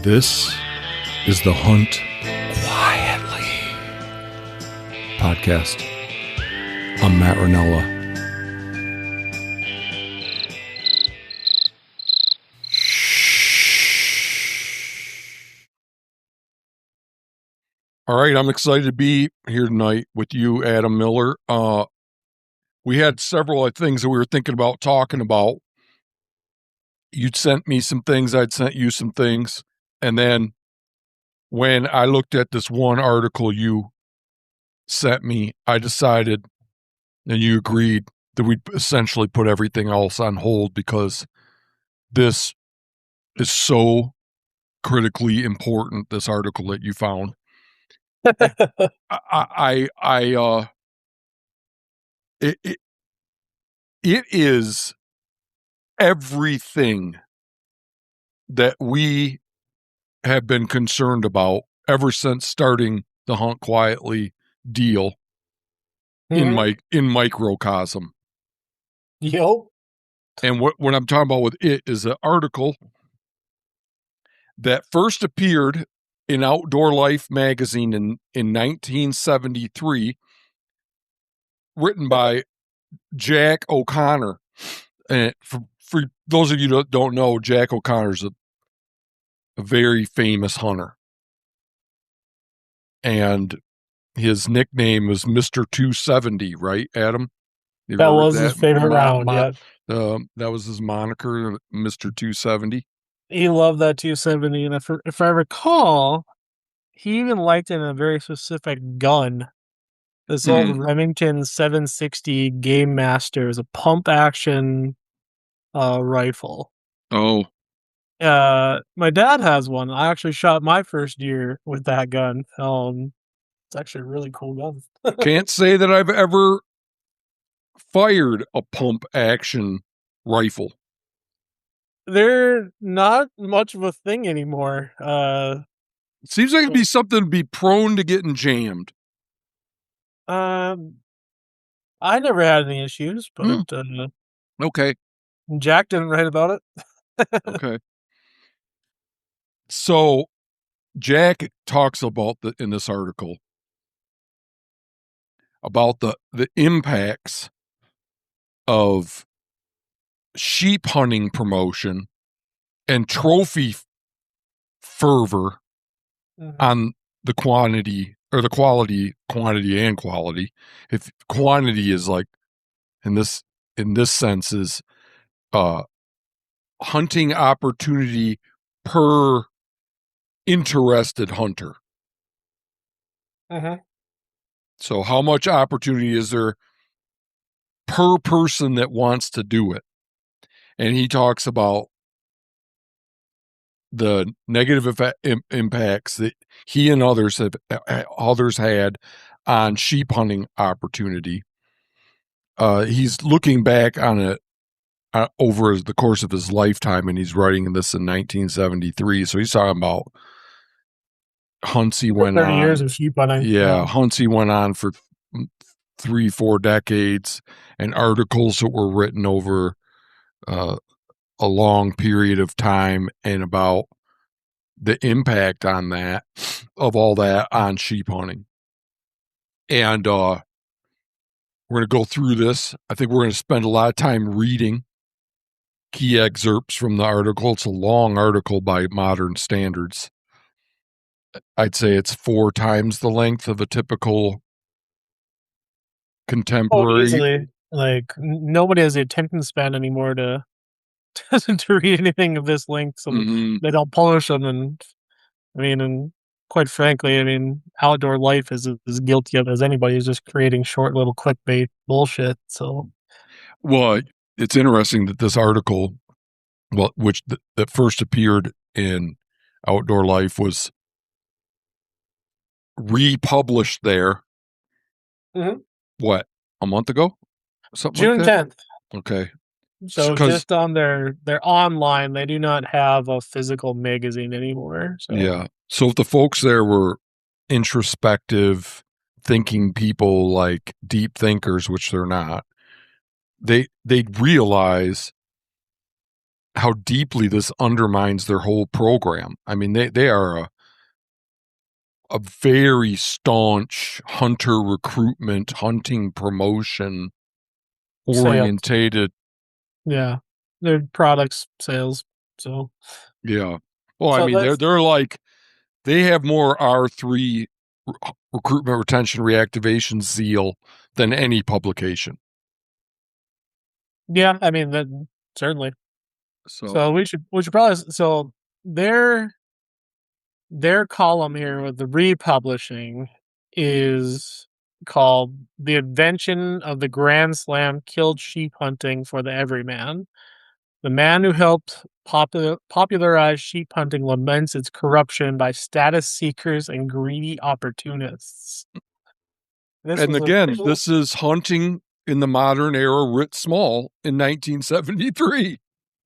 This is the Hunt Quietly podcast. I'm Matt Ranella. All right, I'm excited to be here tonight with you, Adam Miller. We had several things that we were thinking about talking about. You'd sent me some things, I'd sent you some things, and then when I looked at this one article you sent me, I decided, and you agreed, that we'd essentially put everything else on hold because this is so critically important, this article that you found. It is everything that we have been concerned about ever since starting the Hunt Quietly deal in microcosm. Yo. And what I'm talking about with it is an article that first appeared in Outdoor Life magazine in 1973, written by Jack O'Connor. And for those of you that don't know, Jack O'Connor's a very famous hunter. And his nickname was Mr. 270, right, Adam? That was his favorite round, yeah. That was his moniker, Mr. 270. He loved that 270, and if I recall, he even liked it in a very specific gun. This old Remington 760 Game Master is a pump action rifle. Oh. My dad has one. I actually shot my first deer with that gun. It's actually a really cool gun. Can't say that I've ever fired a pump action rifle. They're not much of a thing anymore. Seems like it'd be something to be prone to getting jammed. I never had any issues, but okay. Jack didn't write about it. Okay. So Jack talks about in this article about the impacts of sheep hunting promotion and trophy fervor on the quantity or the quality and quality. If quantity is like in this sense is hunting opportunity per interested hunter. So how much opportunity is there per person that wants to do it? And he talks about the negative impacts that he and others had on sheep hunting opportunity. He's looking back on it over the course of his lifetime, and he's writing this in 1973. So he's talking about hunts he went 30 on. years of sheep hunting. Yeah, hunts he went on for 3-4 decades, and articles that were written over a long period of time, and about the impact on that, of all that on sheep hunting. And we're going to go through this. I think we're going to spend a lot of time reading key excerpts from the article. It's a long article by modern standards. I'd say it's 4 times the length of a typical contemporary. Oh, easily. Like, nobody has the attention span anymore to read anything of this length, so they don't publish them. And quite frankly, Outdoor Life is as guilty of as anybody who's just creating short little clickbait bullshit. So, well, it's interesting that this article, which that first appeared in Outdoor Life, was republished there. What, a month ago? Something June like that? 10th. Okay. So just on their online, they do not have a physical magazine anymore. So. Yeah. So if the folks there were introspective, thinking people, like deep thinkers, which they're not, they'd realize how deeply this undermines their whole program. I mean, they are a very staunch hunter recruitment, hunting promotion Sales. orientated. Yeah. Their products sales. So Yeah. Well, I so mean, that's they're like they have more R3 recruitment, retention, reactivation zeal than any publication. yeah, I mean that certainly. So, So we should probably so their their column here with the republishing is called "The Invention of the Grand Slam Killed Sheep Hunting for the Everyman." The man who helped popularize sheep hunting laments its corruption by status seekers and greedy opportunists. This and was again, official. this is hunting in the modern era writ small in 1973.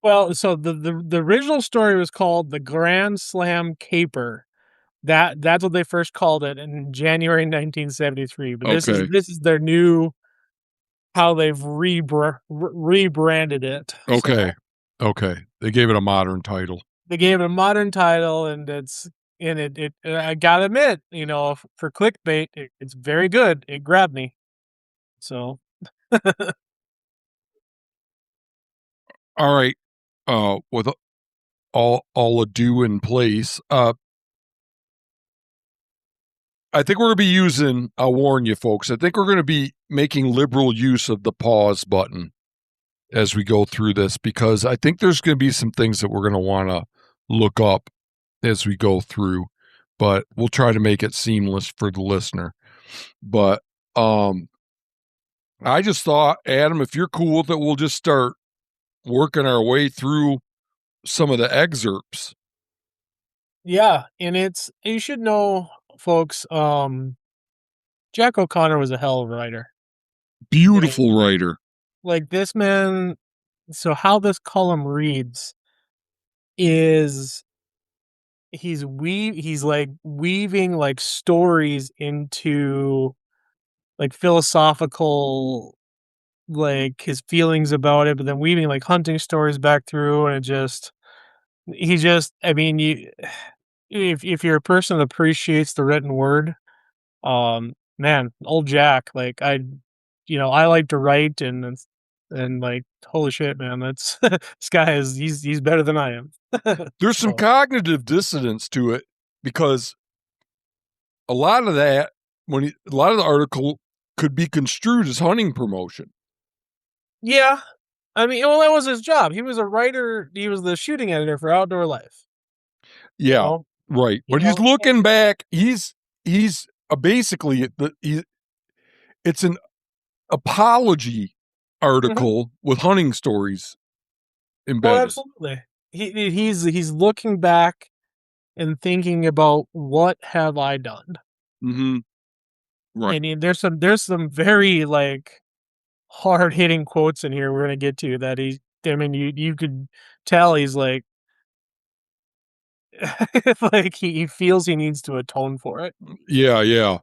Well, so the original story was called "The Grand Slam Caper." That's what they first called it in January 1973. But this is Okay. this is their new how they've rebranded it. Okay. So Okay. They gave it a modern title. they gave it a modern title, and it. I gotta admit, for clickbait, it's very good. It grabbed me. So All right. With all ado in place, I think we're going to be using, I'll warn you folks, I think we're going to be making liberal use of the pause button as we go through this, because I think there's going to be some things that we're going to want to look up as we go through, but we'll try to make it seamless for the listener. But I just thought, Adam, if you're cool with it, we'll just start working our way through some of the excerpts. yeah, and you should know, folks. Jack O'Connor was a hell of a writer. Beautiful writer. Like this man. So how this column reads is he's like weaving like stories into like philosophical, like his feelings about it, but then weaving like hunting stories back through, and I mean, if you're a person that appreciates the written word, man, old Jack, like I like to write, and like holy shit, man, that's this guy is he's better than I am. There's some So cognitive dissonance to it because a lot of that, a lot of the article could be construed as hunting promotion. yeah, I mean, well, that was his job. He was a writer. He was the shooting editor for Outdoor Life. You Yeah, know, right. you But he's know, looking back. He's basically it's an apology Mhm. article with hunting stories Oh, embedded. absolutely. He's looking back and thinking about what have I done. Mm-hmm. Right. I mean, there's some very like hard hitting quotes in here we're gonna get to that I mean, you could tell he's like like he feels he needs to atone for it. Yeah, yeah.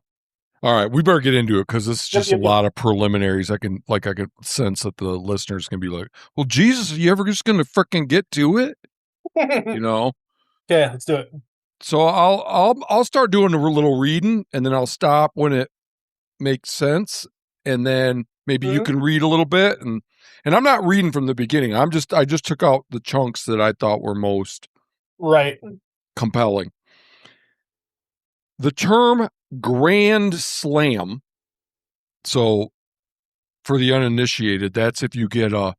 All right, we better get into it because this is Yep, just a yep, yep. lot of preliminaries. I can sense that the listeners can be like, "Well, Jesus, are you ever just going to freaking get to it?" You know. Yeah, let's do it. So I'll start doing a little reading, and then I'll stop when it makes sense, and then maybe you Mhm. can read a little bit, and I'm not reading from the beginning. I just took out the chunks that I thought were most Right. compelling. The term Grand Slam. So for the uninitiated, that's if you get a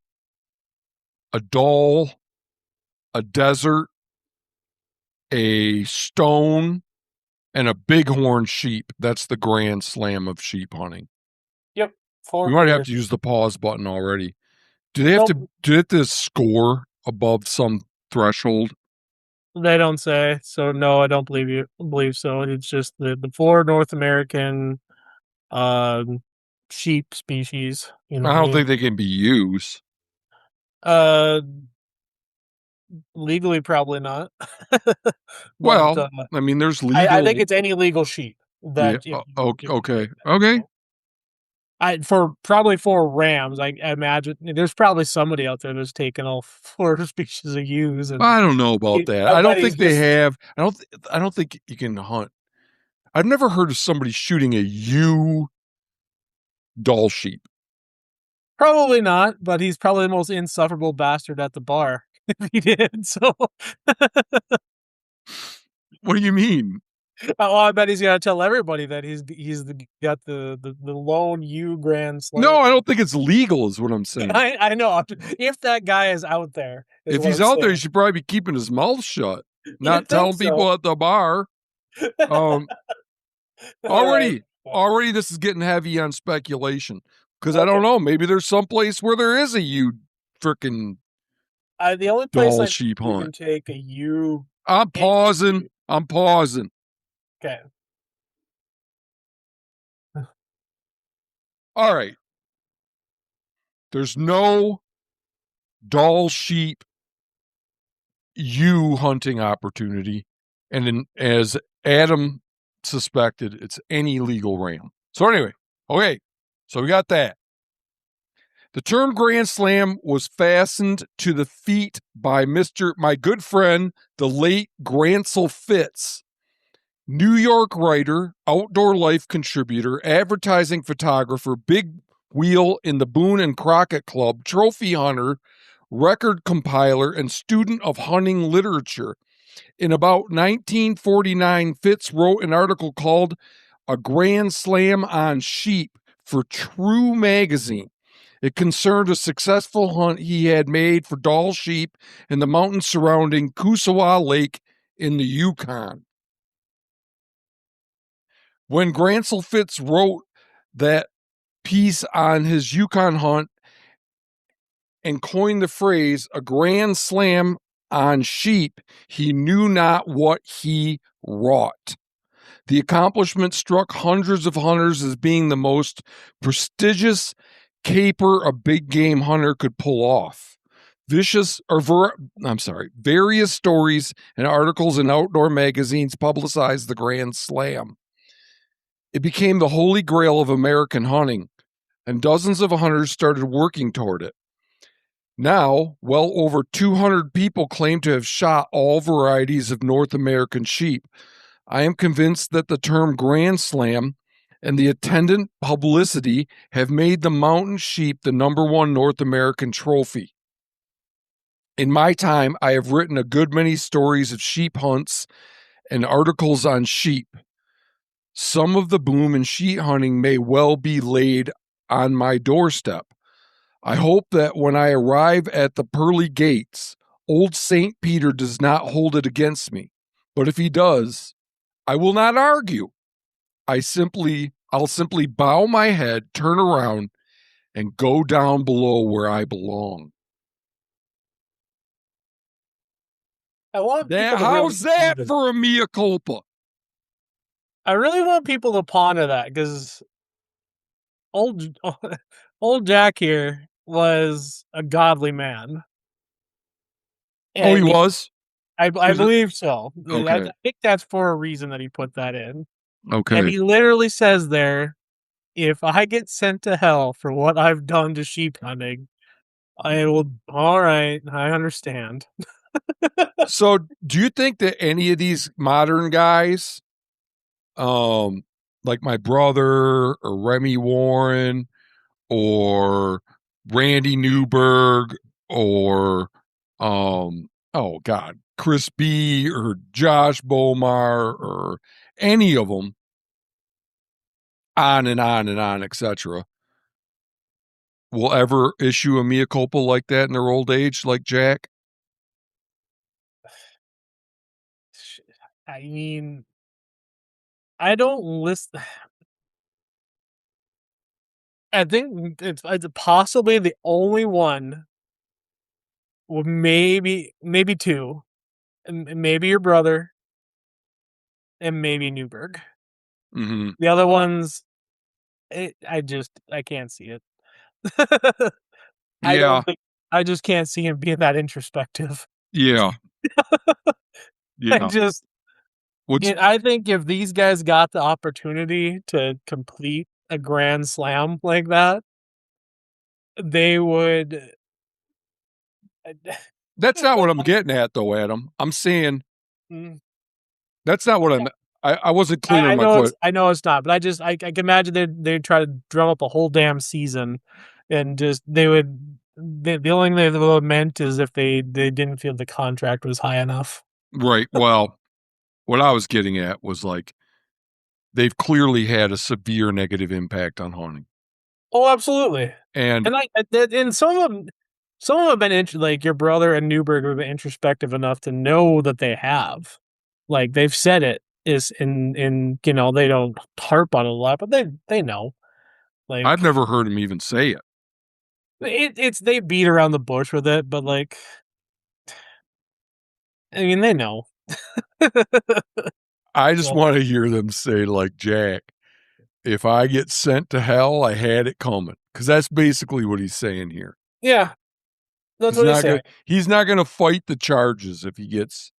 doll, a desert, a stone, and a bighorn sheep. That's the grand slam of sheep hunting. Yep. We 4 might have critters. to use the pause button already. Nope. Do they have to score above some threshold? They don't say. So no, I don't believe so. It's just the 4 North American um sheep species, I I don't mean, think they can be used. uh legally probably not. But Well, I mean, there's I think legal. it's any legal sheep Yeah. that if you Okay. Okay. know. Probably for Rams, I imagine there's probably somebody out there that's taken all four species of ewes, and I don't know about that. I I bet don't he's think they just have. I don't think you can hunt. I've never heard of somebody shooting a ewe doll sheep. probably not, but he's probably the most insufferable bastard at the bar if he did. So, What do you mean? oh, I bet he's gonna tell everybody that got the lone ewe grand No, slam. I don't think it's legal. Is what I'm saying. I know if that guy is out there, is If what he's I'm out there, he saying. should probably be keeping his mouth shut, You not think telling so? people at the bar. Um, All right. already, this is getting heavy on speculation because I Okay. don't know. Maybe there's some place where there is a ewe freaking The only place doll I know sheep you hunt. can take a ewe. I'm pausing. I'm pausing. Okay. All right. There's no doll sheep ewe hunting opportunity. And as Adam suspected, it's any legal ram. So, anyway, okay. So, we got that. The term Grand Slam was fastened to the feet by my good friend, the late Grancel Fitz, New York writer, outdoor life contributor, advertising photographer, big wheel in the Boone and Crockett Club, trophy hunter, record compiler, and student of hunting literature. In about 1949, Fitz wrote an article called A Grand Slam on Sheep for True Magazine. It concerned a successful hunt he had made for doll sheep in the mountains surrounding Kusawa Lake in the Yukon. When Grancel Fitz wrote that piece on his Yukon hunt and coined the phrase a grand slam on sheep, he knew not what he wrought. The accomplishment struck hundreds of hunters as being the most prestigious caper a big game hunter could pull off. Various stories and articles in outdoor magazines publicized the Grand Slam. It became the holy grail of American hunting, and dozens of hunters started working toward it. Now, well over 200 people claim to have shot all varieties of North American sheep. I am convinced that the term Grand Slam and the attendant publicity have made the mountain sheep the number one North American trophy. In my time, I have written a good many stories of sheep hunts and articles on sheep. Some of the boom in sheep hunting may well be laid on my doorstep. I hope that when I arrive at the pearly gates, old St. Peter does not hold it against me. But if he does, I will not argue. I'll simply bow my head, turn around, and go down below where I belong. I want people to really How's that ponder. for a mea culpa? I really want people to ponder that because old old Jack here was a godly man, Oh, he and was? I Is it? believe so. I Okay. think that's for a reason that he put that in, and Okay. he literally says there, "If I get sent to hell for what I've done to sheep hunting, I will." All right, I understand. So, do you think that any of these modern guys, um, like my brother or Remy Warren or Randy Newberg or oh God, Chris B or Josh Bomar or any of them, on and on and on, etc., will ever issue a mea culpa like that in their old age, like Jack? I mean, I don't list. I think it's possibly the only one, or maybe two, and maybe your brother, and maybe Newberg. Mm-hmm. The other ones, I can't see it. I Yeah, don't think I just can't see him being that introspective. yeah, I yeah. just What's I think if these guys got the opportunity to compete a grand slam like that, they would. That's not what I'm getting at, though, Adam. I'm saying Mm, that's not what I'm. I wasn't clear I on my know it's question. not, but I can imagine they'd try to drum up a whole damn season, and just they would. The only thing they would meant is if they didn't feel the contract was high enough. Right. Well, what I was getting at was like they've clearly had a severe negative impact on hunting, Oh, absolutely. and And some of them have been like your brother and Newberg have been introspective enough to know that they have, like they've said it is in they don't harp on it a lot, but they know, I've like never heard him even say it. it's they beat around the bush with it, but like I mean they know. I just So want to hear them say like Jack, if I get sent to hell, I had it coming, because that's basically what he's saying here. yeah, that's He's what he's not saying. gonna he's not gonna fight the charges if he gets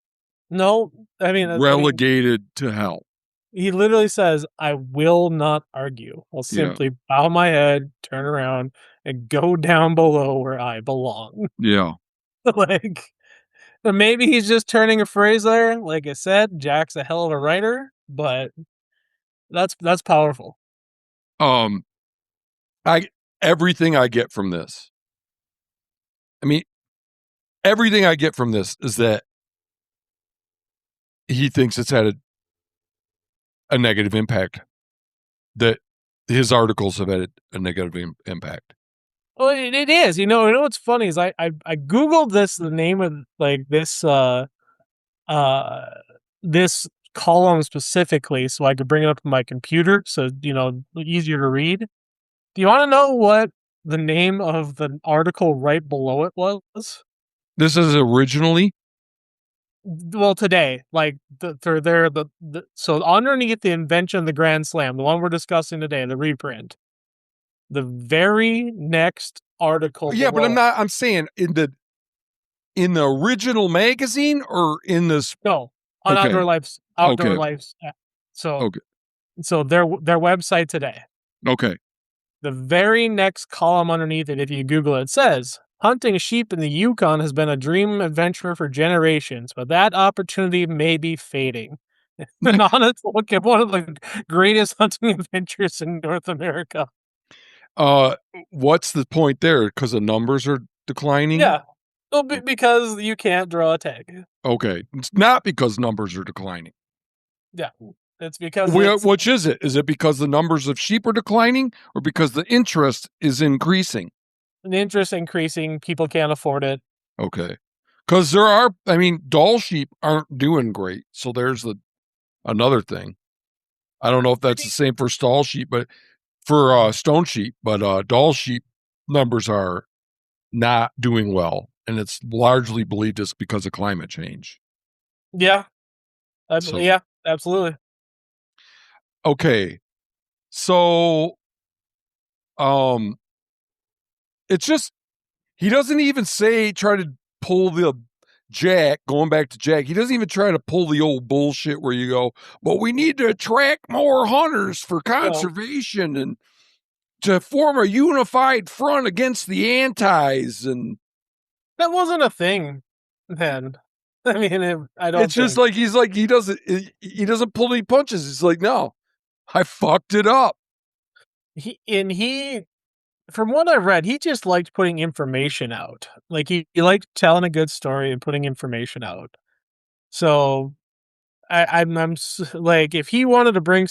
No, I mean relegated to hell. he literally says, "I will not argue. I'll Yeah, simply bow my head, turn around, and go down below where I belong." yeah. Like, maybe he's just turning a phrase there. Like I said, Jack's a hell of a writer, but that's powerful. Um, I everything I get from this. I mean, everything I get from this is that he thinks it's had a negative impact. That his articles have had a negative impact. Well, it is. You know what's funny is I googled the name of like uh this column specifically so I could bring it up on my computer so easier to read. Do you want to know what the name of the article right below it was? This is originally Well, today, like for so underneath the invention of the Grand Slam, the one we're discussing today, the reprint, the very next article yeah, but below it. I'm saying in the original magazine or in this. No, on Okay, Outdoor okay, Life's. So okay, so their website today. okay. The very next column underneath it, if you Google it, says hunting sheep in the Yukon has been a dream adventure for generations, but that opportunity may be fading. An honest look at one of the greatest hunting adventures in North America. Uh, what's the point there? Because the numbers are declining. Yeah. Well, because you can't draw a tag. Okay, it's not because numbers are declining. Yeah. It's because it's Which is it? Is it because the numbers of sheep are declining, or because the interest is increasing? an interest increasing. People can't afford it. Okay, because there are. I mean, Doll sheep aren't doing great. So there's another thing. I don't know if that's the same for stall sheep, but for stone sheep, but Doll sheep numbers are not doing well, and it's largely believed it's because of climate change. Yeah. So Yeah, absolutely. okay, so um, it's just he doesn't even say try to pull the Jack, going back to Jack, he doesn't even try to pull the old bullshit where you go, but we need to attract more hunters for No, conservation and to form a unified front against the antis. And that wasn't a thing then. I mean, I don't it's just think. like he doesn't pull any punches. He's like, no, I fucked it up. He from what I've read, he just liked putting information out. Like he liked telling a good story and putting information out. So like if he wanted to bring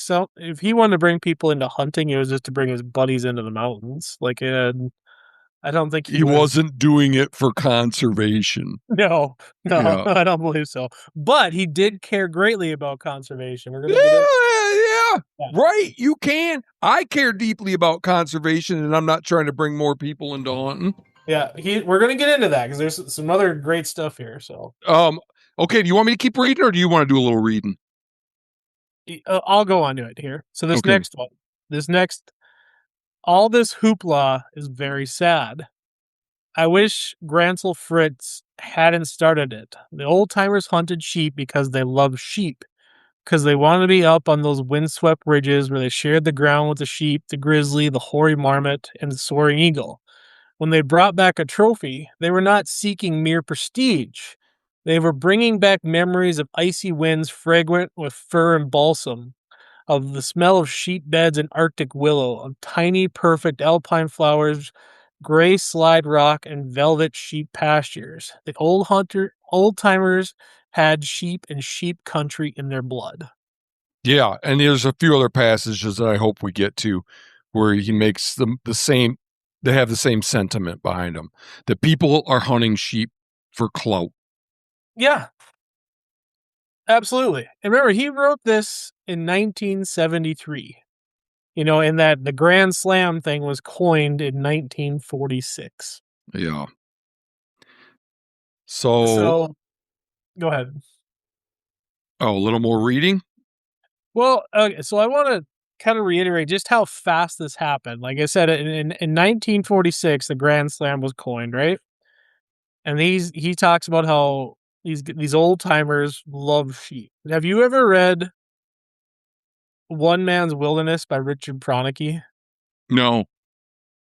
people into hunting, it was just to bring his buddies into the mountains. Like I don't think he He was. wasn't doing it for conservation. No, no, Yeah. I don't believe so. But he did care greatly about conservation. We're Yeah, gonna get into yeah, that. right. You can. I care deeply about conservation, and I'm not trying to bring more people into hunting. Yeah, we're gonna get into that because there's some other great stuff here. So Okay. Do you want me to keep reading, or do you want to do a little reading? I'll go on to it here. So this Okay. next one, this next, all this hoopla is very sad. I wish Gransel Fritz hadn't started it. The old timers hunted sheep because they love sheep. because they wanted to be up on those windswept ridges where they shared the ground with the sheep, the grizzly, the hoary marmot, and the soaring eagle. When they brought back a trophy, they were not seeking mere prestige. They were bringing back memories of icy winds fragrant with fir and balsam, of the smell of sheep beds and Arctic willow, of tiny, perfect alpine flowers, gray slide rock, and velvet sheep pastures. The old timers had sheep and sheep country in their blood. Yeah, and there's a few other passages that I hope we get to where he makes the same. They have the same sentiment behind them. That people are hunting sheep for clout. Yeah, absolutely. And remember, he wrote this in 1973. And that the Grand Slam thing was coined in 1946. Yeah. So, So, go ahead. a little more reading. Well, okay, so I want to kind of reiterate just how fast this happened. Like I said, in 1946, the Grand Slam was coined, right? And he talks about how these old timers love sheep. Have you ever read One Man's Wilderness by Richard Pronicki? No.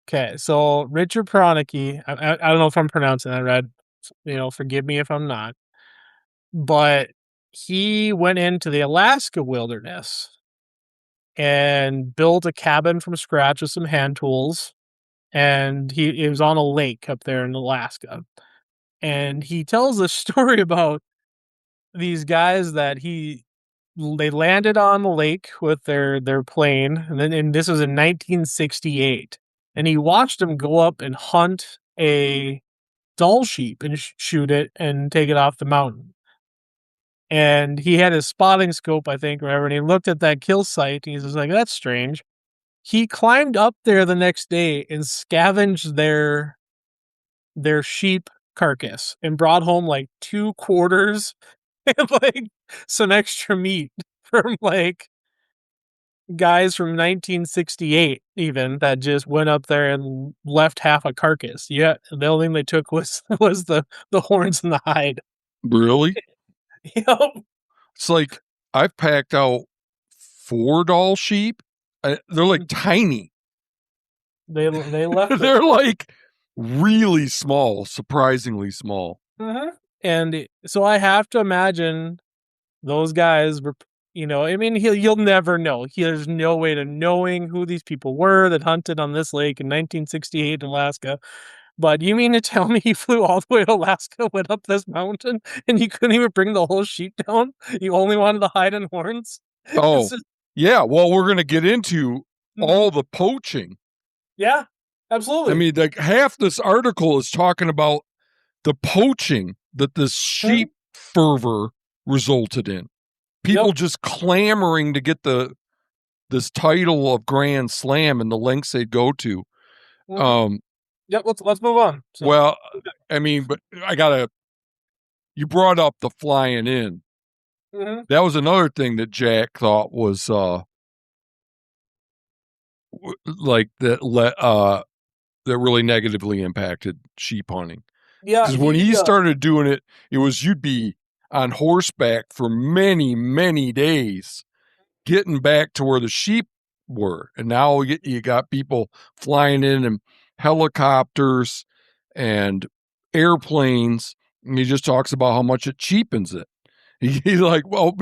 Okay, so Richard Pronicki, I don't know if I'm pronouncing that right. Forgive me if I'm not, but he went into the Alaska wilderness and built a cabin from scratch with some hand tools. And it was on a lake up there in Alaska. And he tells a story about these guys that they landed on the lake with their plane, and this was in 1968. And he watched them go up and hunt a Dall sheep and shoot it and take it off the mountain. And he had his spotting scope, I think, or whatever, and he looked at that kill site and he's just like, that's strange. He climbed up there the next day and scavenged their sheep carcass and brought home like 2 quarters and like some extra meat from like guys from 1968 even that just went up there and left half a carcass. Yeah, the only thing they took was the horns and the hide. Really? Yep. It's like I've packed out 4 Dall sheep. They're like tiny. They left it. They're like really small, surprisingly small. Mhm. And so I have to imagine those guys were, I mean, you'll never know. There's no way to knowing who these people were that hunted on this lake in 1968 in Alaska. But you mean to tell me he flew all the way to Alaska, went up this mountain, and you couldn't even bring the whole sheep down? You only wanted the hide and horns? It's Oh, just, yeah. Well, we're going to get into mhm. all the poaching. Yeah, I absolutely. mean, like half this article is talking about the poaching that this Mhm. sheep fervor resulted in. Yep. People just clamoring to get this title of Grand Slam and the lengths they'd go to. Mhm. Um, Yep. Let's move on. So, well, I mean, but you brought up the flying in. mhm. That was another thing that Jack thought was like that really negatively impacted sheep hunting. Yeah, Because when he started doing it, it was you'd be on horseback for many, many days getting back to where the sheep were. And now you got people flying in helicopters and airplanes. And he just talks about how much it cheapens it. He's like, well,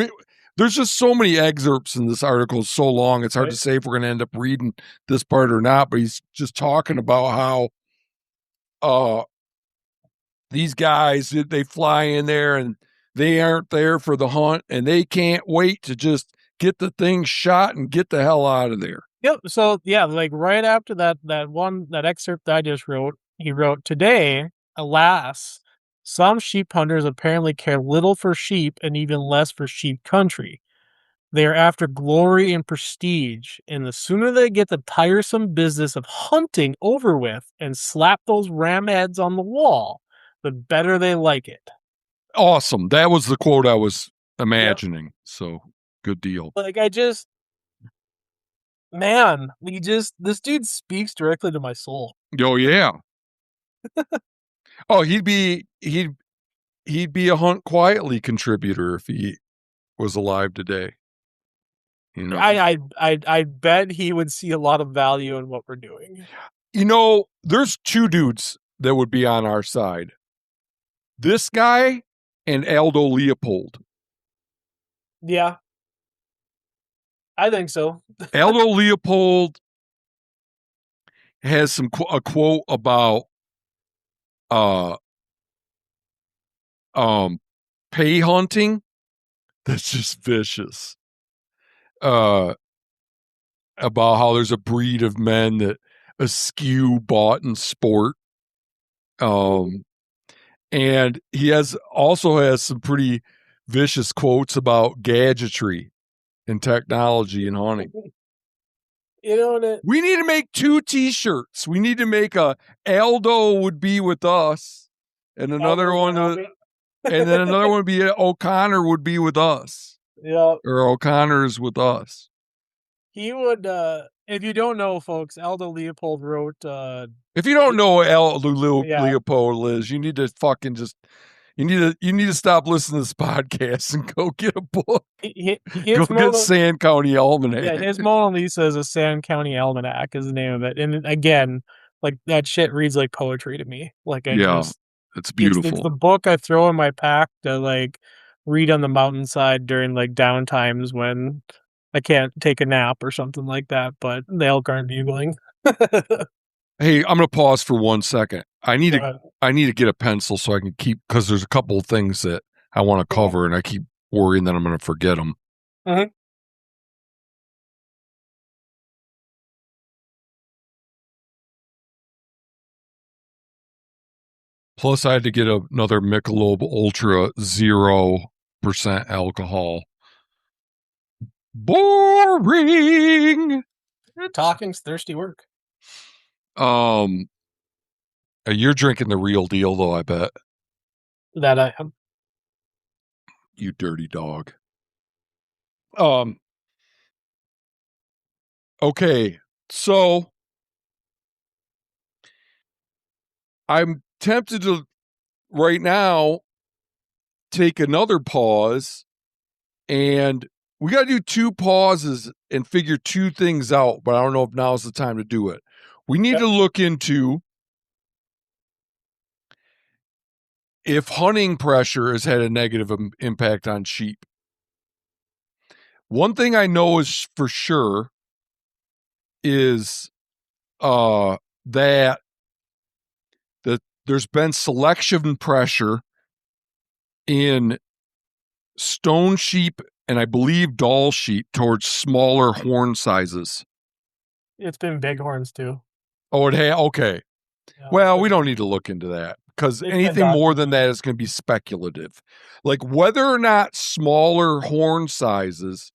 there's just so many excerpts in this article. It's so long, it's hard to right. say if we're going to end up reading this part or not. But he's just talking about how uh, these guys, they fly in there and they aren't there for the hunt and they can't wait to just get the thing shot and get the hell out of there. Yep. So yeah, like right after that excerpt that I just wrote, he wrote, "Today, alas, some sheep hunters apparently care little for sheep and even less for sheep country. They are after glory and prestige, and the sooner they get the tiresome business of hunting over with and slap those ram heads on the wall, the better they like it." Awesome. That was the quote I was Yep. imagining. So good deal. Like I just man, this dude speaks directly to my soul. Oh yeah. Oh, he'd be a hunt quietly contributor if he was alive today. You know, I bet he would see a lot of value in what we're doing. There's two dudes that would be on our side. This guy and Aldo Leopold. Yeah, I think so. Aldo Leopold has a quote about uh pay hunting that's just vicious. Uh about how there's a breed of men that eschew bought in sport. And he also has some pretty vicious quotes about gadgetry and technology and hunting. We need to make 2 T-shirts. We need to make a Aldo would be with us, and another one, and then another one would be O'Connor would be with us. Yeah, or O'Connor's with us. He would. If you don't know, folks, Aldo Leopold wrote. If you don't know what Yeah. Leopold is, you need to fucking just you need to stop listening to this podcast and go get a book. Go get Sand County Almanac. Yeah, his Mona Lisa is a Sand County Almanac is the name of it. And again, like that shit reads like poetry to me. Like it's beautiful. It's the book I throw in my pack to like read on the mountainside during like down times when I can't take a nap or something like that, but the elk aren't bugling. Hey, I'm gonna pause for 1 second. I need to get a pencil so I can keep, because there's a couple of things that I want to cover, and I keep worrying that I'm gonna forget them. Mm-hmm. Plus, I had to get another Michelob Ultra 0% alcohol. Boring. Talking's thirsty work. You're drinking the real deal, though, I bet. That I am. You dirty dog. Okay, so I'm tempted to right now take another pause, and we got to do 2 pauses and figure 2 things out, but I don't know if now's the time to do it. We need to look into if hunting pressure has had a negative impact on sheep. One thing I know is for sure is that there's been selection pressure in stone sheep and I believe Dall sheep towards smaller horn sizes. It's been bighorns too. Oh, it had? Okay. Yeah, well, we don't need to look into that because anything more than that is going to be speculative. Like whether or not smaller horn sizes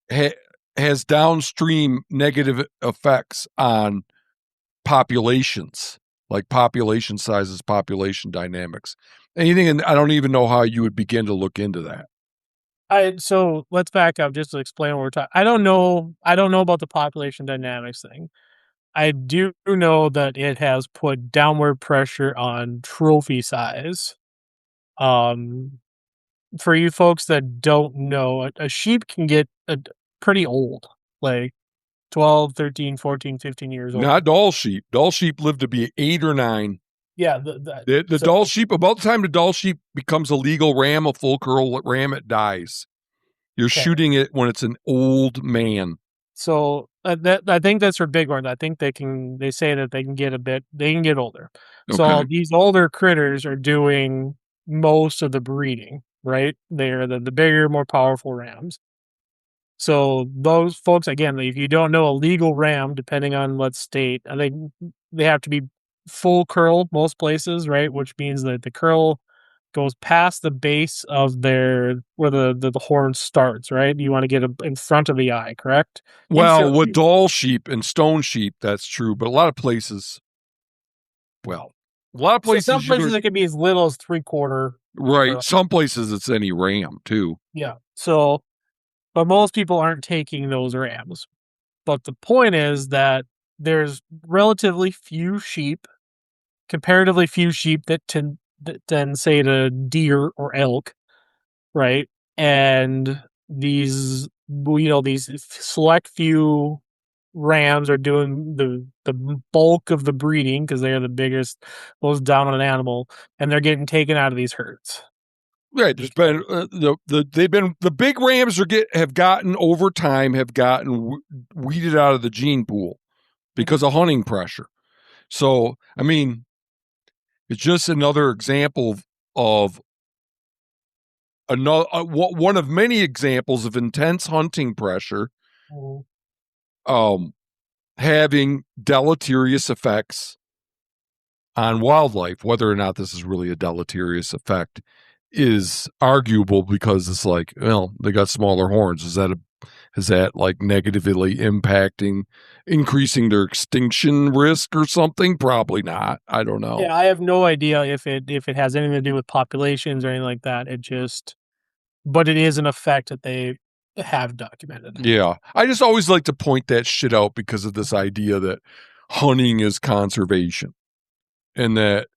has downstream negative effects on populations, like population sizes, population dynamics. Anything, and I don't even know how you would begin to look into that. So let's back up just to explain what we're talking. I don't know about the population dynamics thing. I do know that it has put downward pressure on trophy size. For you folks that don't know, a sheep can get pretty old, like 12, 13, 14, 15 years old. Not Dall sheep. Dall sheep live to be 8 or 9. Yeah. The Dall sheep, about the time the Dall sheep becomes a legal ram, a full curl ram, it dies. You're shooting it when it's an old man. So I think that's for bighorns. I think they say that they can get older. Okay. So these older critters are doing most of the breeding, right? They're the bigger, more powerful rams. So those folks, again, if you don't know, a legal ram, depending on what state, I think they have to be full curl most places, right? Which means that the curl goes past the base of where the horn starts, right? You want to get in front of the eye, correct? Well, with Dall sheep and stone sheep, that's true, but a lot of places, some places it can be as little as 3/4. Right. Some places it's any ram too. Yeah. So, but most people aren't taking those rams. But the point is that there's comparatively few sheep that tend say to deer or elk, right? And these these select few rams are doing the bulk of the breeding because they are the biggest, most dominant animal, and they're getting taken out of these herds. Right. There's been they've been the big rams have gotten over time have gotten weeded out of the gene pool because of hunting pressure. So I mean, it's just another example of another one of many examples of intense hunting pressure, um, having deleterious effects on wildlife. Whether or not this is really a deleterious effect is arguable because it's like, well, they got smaller horns. Is that like negatively impacting, increasing their extinction risk or something? Probably not. I don't know. Yeah, I have no idea if it has anything to do with populations or anything like that. But it is an effect that they have documented. Yeah. I just always like to point that shit out because of this idea that hunting is conservation and that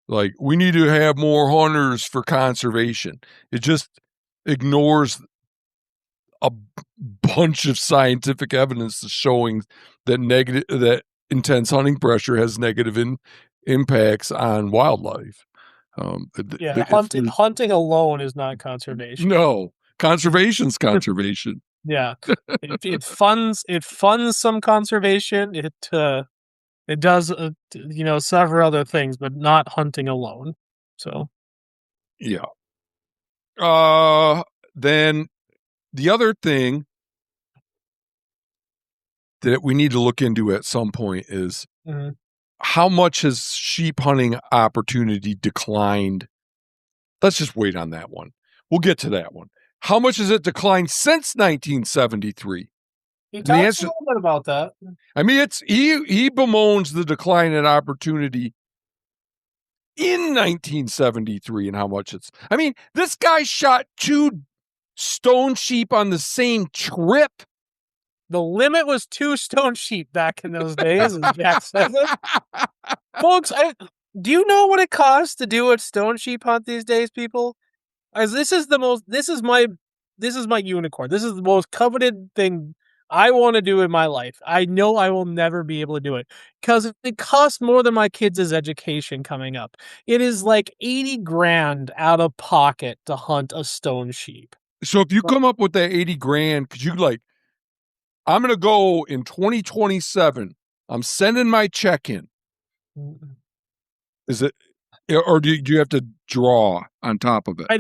like we need to have more hunters for conservation. It just ignores a bunch of scientific evidence showing that intense hunting pressure has negative impacts on wildlife. Yeah, hunting alone is not conservation. No, conservation's conservation. Yeah, it funds some conservation. It does several other things, but not hunting alone. So Yeah. Then the other thing that we need to look into at some point is how much has sheep hunting opportunity declined? Let's just wait on that one. We'll get to that one. How much has it declined since 1973? he And the talks a answer, little bit about that. I mean, he bemoans the decline in opportunity in 1973 and how much it's. I mean, this guy shot 2 stone sheep on the same trip. The limit was 2 stone sheep back in those days, as Jack says it. Folks, do you know what it costs to do a stone sheep hunt these days, people? As this is my unicorn. This is the most coveted thing I want to do in my life. I know I will never be able to do it because it costs more than my kids' education coming up. It is like 80 grand out of pocket to hunt a stone sheep. So if you come up with that 80 grand, could you like, I'm going to go in 2027. I'm sending my check in. Is it, or do you have to draw on top of it? I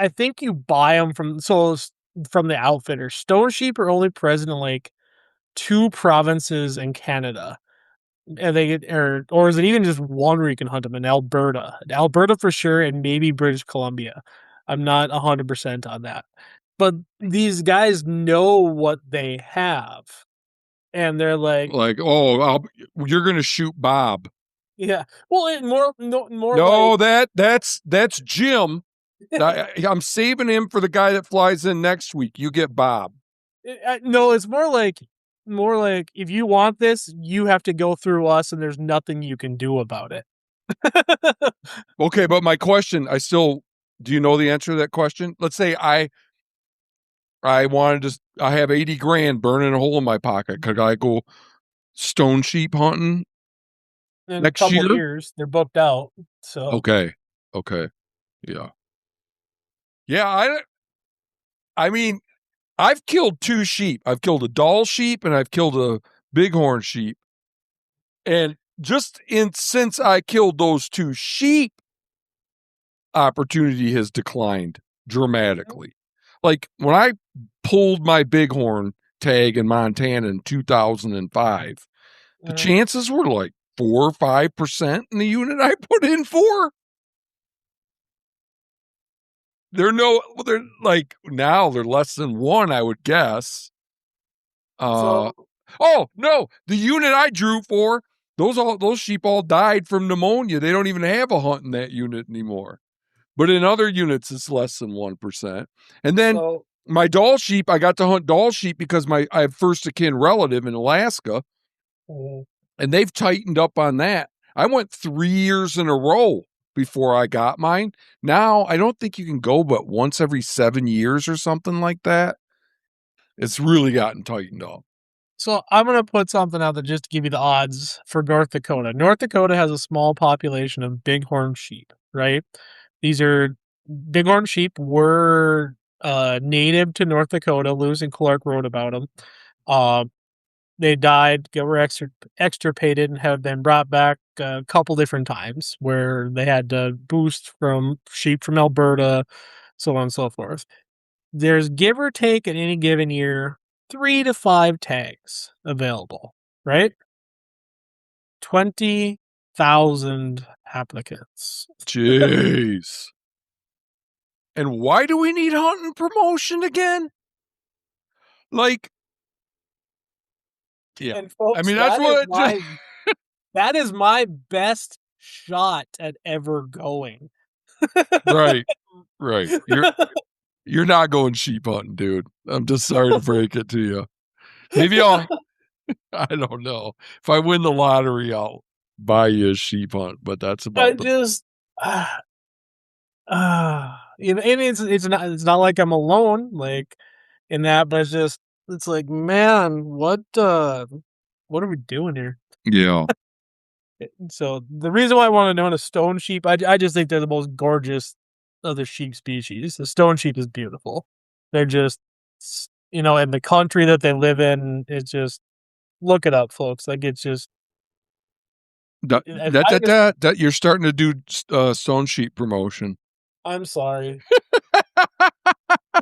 think you buy them from the outfitter. Stone sheep are only present in like 2 provinces in Canada. And they get, or is it even just one where you can hunt them in Alberta for sure, and maybe British Columbia. I'm not 100% on that, but these guys know what they have, and they're like, oh, you're gonna shoot Bob. Yeah, well, more no, like that's Jim. I'm saving him for the guy that flies in next week. You get Bob. No, it's more like if you want this, you have to go through us, and there's nothing you can do about it. Okay, but my question, do you know the answer to that question? Let's say I have 80 grand burning a hole in my pocket. Could I go stone sheep hunting In a next couple year? years, they're booked out. So Okay, yeah. I mean, I've killed 2 sheep. I've killed a Dall sheep and I've killed a bighorn sheep. And since I killed those 2 sheep, opportunity has declined dramatically. Like when I pulled my bighorn tag in Montana in 2005, the chances were like 4 or 5% in the unit I put in for. They're like now they're less than 1, I would guess. Oh no, the unit I drew for, those sheep all died from pneumonia. They don't even have a hunt in that unit anymore. But in other units, it's less than 1%. And then my Dall sheep, I got to hunt Dall sheep because I have first of kin relative in Alaska, and they've tightened up on that. I went 3 years in a row before I got mine. Now I don't think you can go but once every 7 years or something like that. It's really gotten tightened up. So I'm going to put something out there just to give you the odds for North Dakota. North Dakota has a small population of bighorn sheep, right? These are bighorn sheep were native to North Dakota. Lewis and Clark wrote about them. They died, were extirpated, and have been brought back a couple different times where they had to boost from sheep from Alberta, so on and so forth. There's give or take in any given year 3 to 5 tags available, right? 20,000 applicants. Jeez. And why do we need hunting promotion again? Like, yeah. And folks, I mean, that's what. that is my best shot at ever going. Right. You're not going sheep hunting, dude. I'm just sorry to break it to you. Maybe I don't know. If I win the lottery, I'll buy you a sheep hunt, but that's about you know, and it's not like I'm alone, like, in that, but it's like, man, what are we doing here? Yeah. So the reason why I want to know a stone sheep, I just think they're the most gorgeous of the sheep species. The stone sheep is beautiful. They're just, in the country that they live in, it's just, look it up, folks. Like, it's just, That you're starting to do stone sheep promotion. I'm sorry.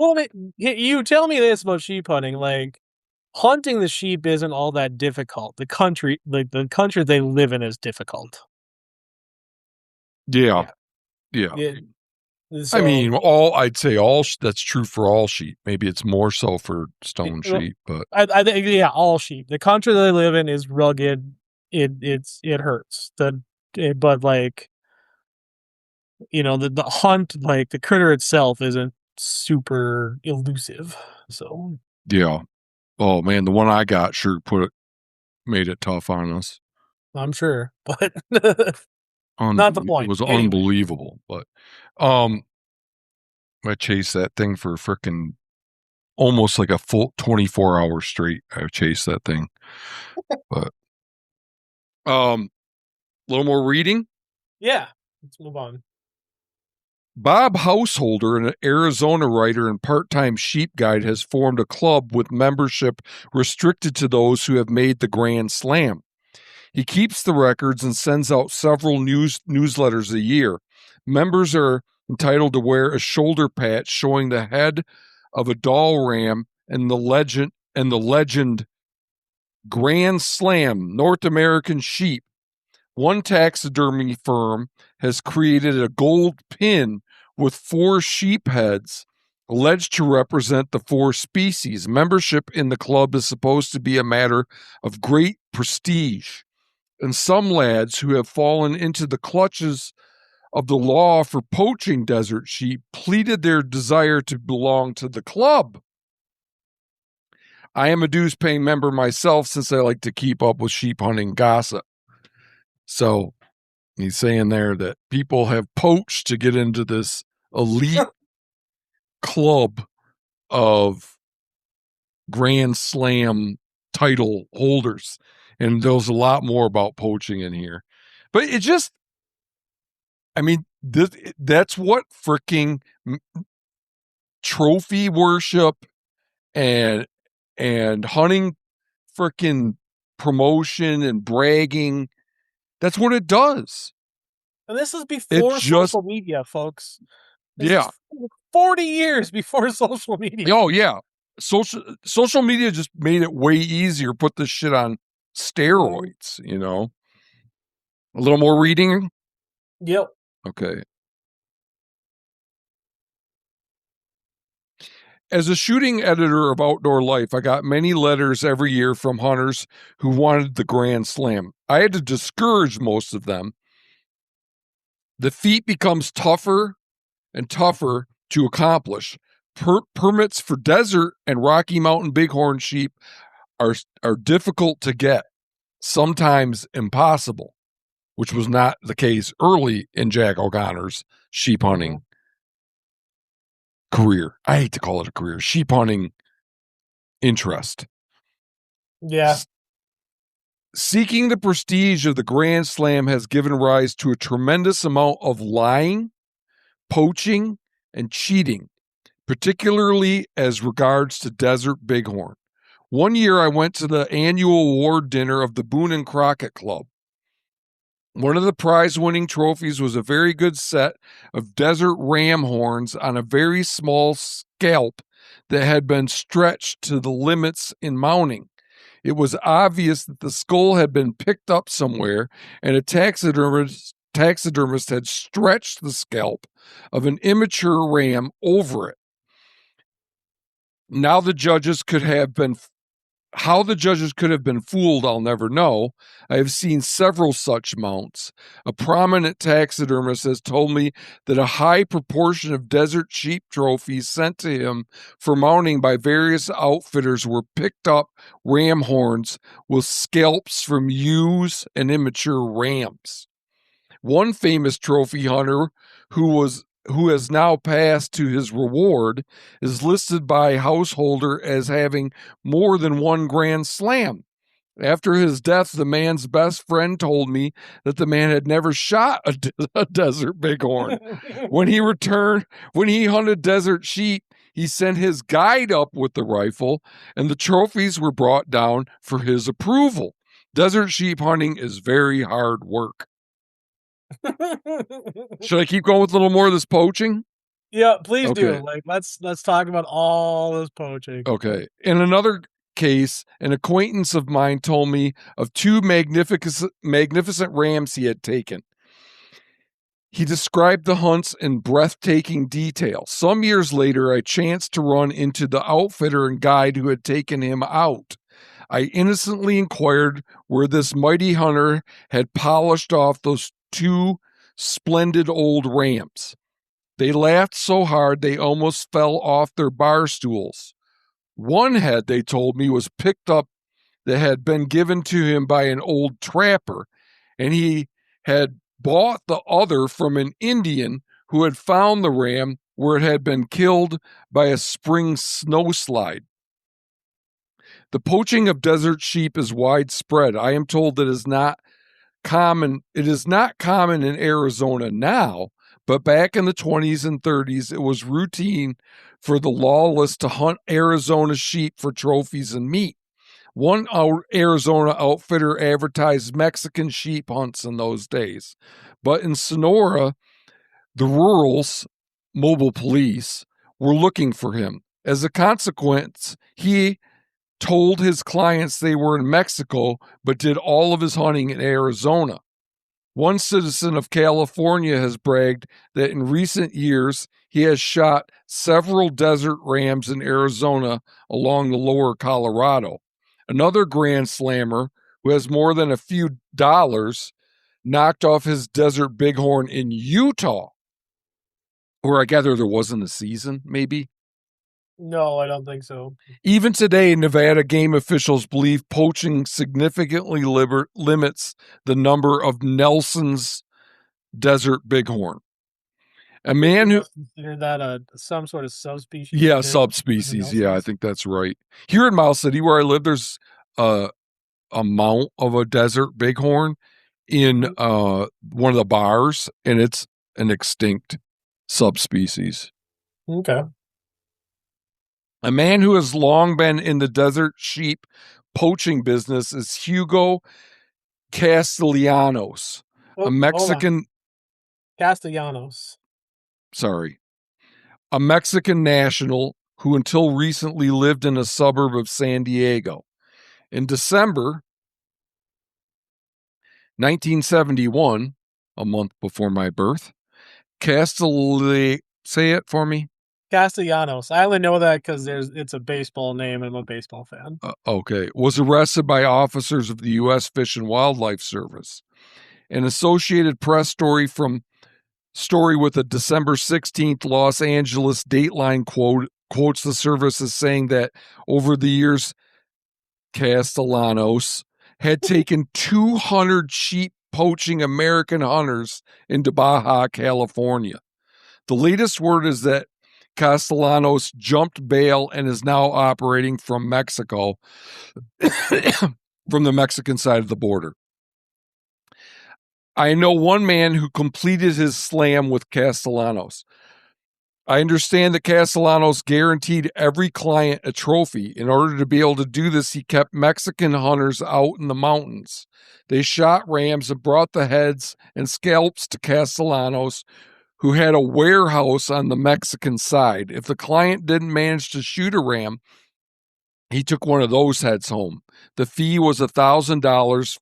Well, you tell me this about sheep hunting, like, hunting the sheep isn't all that difficult. The country they live in is difficult. Yeah. So, I mean, I'd say that's true for all sheep. Maybe it's more so for stone sheep, but I think, all sheep. The country they live in is rugged. It hurts. But like, the hunt, like the critter itself isn't super elusive. So yeah. Oh man, the one I got sure made it tough on us. I'm sure, but not the point. It was Anyway. unbelievable. But I chased that thing for freaking almost like a full 24 hours straight. I chased that thing. But a little more reading. Yeah, let's move on. Bob Householder, an Arizona writer and part-time sheep guide, has formed a club with membership restricted to those who have made the Grand Slam. He keeps the records and sends out several newsletters a year. Members are entitled to wear a shoulder patch showing the head of a doll ram and the legend Grand Slam North American sheep. One taxidermy firm has created a gold pin with 4 sheep heads alleged to represent the 4 species. Membership in the club is supposed to be a matter of great prestige. And some lads who have fallen into the clutches of the law for poaching desert sheep pleaded their desire to belong to the club. I am a dues-paying member myself since I like to keep up with sheep hunting gossip. So he's saying there that people have poached to get into this elite club of Grand Slam title holders. And there's a lot more about poaching in here. But it just, I mean, that's what freaking trophy worship and hunting freaking promotion and bragging, that's what it does. And this is before social media, folks. This is 40 years before social media. Oh, yeah. Social media just made it way easier. Put this shit on steroids, A little more reading? Yep. Okay. As a shooting editor of Outdoor Life, I got many letters every year from hunters who wanted the Grand Slam. I had to discourage most of them. The feat becomes tougher and tougher to accomplish. Permits for desert and Rocky Mountain bighorn sheep are difficult to get, sometimes impossible. which was not the case early in Jack O'Connor's sheep hunting career. I hate to call it a career, sheep hunting interest. Yeah. Seeking the prestige of the Grand Slam has given rise to a tremendous amount of lying, poaching, and cheating, particularly as regards to Desert Bighorn. One year I went to the annual award dinner of the Boone and Crockett Club. One of the prize-winning trophies was a very good set of desert ram horns on a very small scalp that had been stretched to the limits in mounting. It was obvious that the skull had been picked up somewhere, and a taxidermist had stretched the scalp of an immature ram over it. How the judges could have been fooled, I'll never know. I have seen several such mounts. A prominent taxidermist has told me that a high proportion of desert sheep trophies sent to him for mounting by various outfitters were picked up ram horns with scalps from ewes and immature rams. One famous trophy hunter who has now passed to his reward is listed by Householder as having more than one Grand Slam. After his death, the man's best friend told me that the man had never shot a desert bighorn. When he hunted desert sheep, he sent his guide up with the rifle, and the trophies were brought down for his approval. Desert sheep hunting is very hard work. Should I keep going with a little more of this poaching? Yeah, please do. Like, let's talk about all this poaching. Okay. In another case, an acquaintance of mine told me of two magnificent rams he had taken. He described the hunts in breathtaking detail. Some years later, I chanced to run into the outfitter and guide who had taken him out. I innocently inquired where this mighty hunter had polished off those two splendid old rams. They laughed so hard they almost fell off their bar stools. One head, they told me, was picked up that had been given to him by an old trapper, and he had bought the other from an Indian who had found the ram where it had been killed by a spring snowslide. The poaching of desert sheep is widespread. I am told that it is not common in Arizona now, but back in the 20s and 30s, it was routine for the lawless to hunt Arizona sheep for trophies and meat. One Arizona outfitter advertised Mexican sheep hunts in those days. But in Sonora, the rural's mobile police were looking for him. As a consequence, he told his clients they were in Mexico, but did all of his hunting in Arizona. One citizen of California has bragged that in recent years he has shot several desert rams in Arizona along the lower Colorado. Another Grand Slammer who has more than a few dollars knocked off his desert bighorn in Utah, where I gather there wasn't a season, maybe. No, I don't think so. Even today, Nevada game officials believe poaching significantly limits the number of Nelson's desert bighorn. A man who consider that some sort of subspecies. Yeah, subspecies. Yeah, I think that's right. Here in Miles City, where I live, there's a mount of a desert bighorn in one of the bars, and it's an extinct subspecies. Okay. A man who has long been in the desert sheep poaching business is Hugo Castellanos, a Mexican. Castellanos. Sorry. A Mexican national who until recently lived in a suburb of San Diego. In December 1971, a month before my birth, say it for me. Castellanos. I only know that because it's a baseball name and I'm a baseball fan. Okay. Was arrested by officers of the U.S. Fish and Wildlife Service. An Associated Press story with a December 16th Los Angeles Dateline quotes the service as saying that over the years, Castellanos had taken 200 sheep poaching American hunters into Baja California. The latest word is that Castellanos jumped bail and is now operating from Mexico, from the Mexican side of the border. I know one man who completed his slam with Castellanos. I understand that Castellanos guaranteed every client a trophy. In order to be able to do this, he kept Mexican hunters out in the mountains. They shot rams and brought the heads and scalps to Castellanos, who had a warehouse on the Mexican side. If the client didn't manage to shoot a ram, he took one of those heads home. The fee was $1,000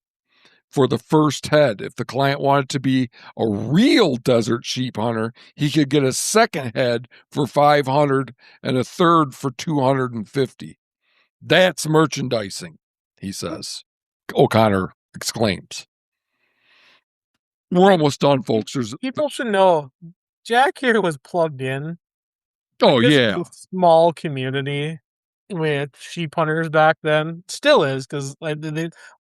for the first head. If the client wanted to be a real desert sheep hunter, he could get a second head for $500 and a third for $250. That's merchandising, he says. O'Connor exclaims. We're almost done, folks. People should know Jack here was plugged in. Oh, This yeah. was a small community with sheep hunters back then. Still is, because like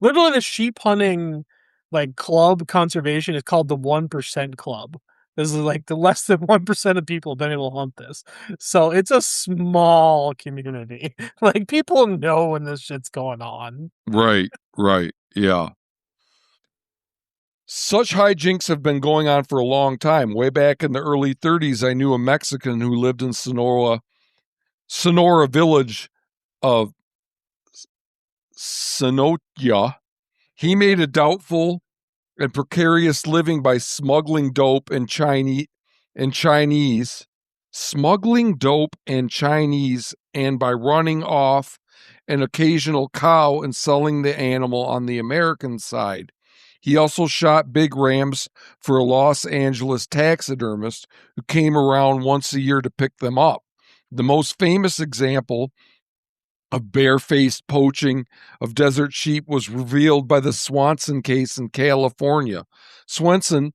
literally the sheep hunting like club conservation is called the 1% club. This is like the less than 1% of people have been able to hunt this. So it's a small community. Like people know when this shit's going on. Right, yeah. Such hijinks have been going on for a long time. Way back in the early 30s, I knew a Mexican who lived in Sonora village of Sonoya. He made a doubtful and precarious living by smuggling dope and smuggling dope and Chinese, and by running off an occasional cow and selling the animal on the American side. He also shot big rams for a Los Angeles taxidermist who came around once a year to pick them up. The most famous example of barefaced poaching of desert sheep was revealed by the Swanson case in California. Swanson,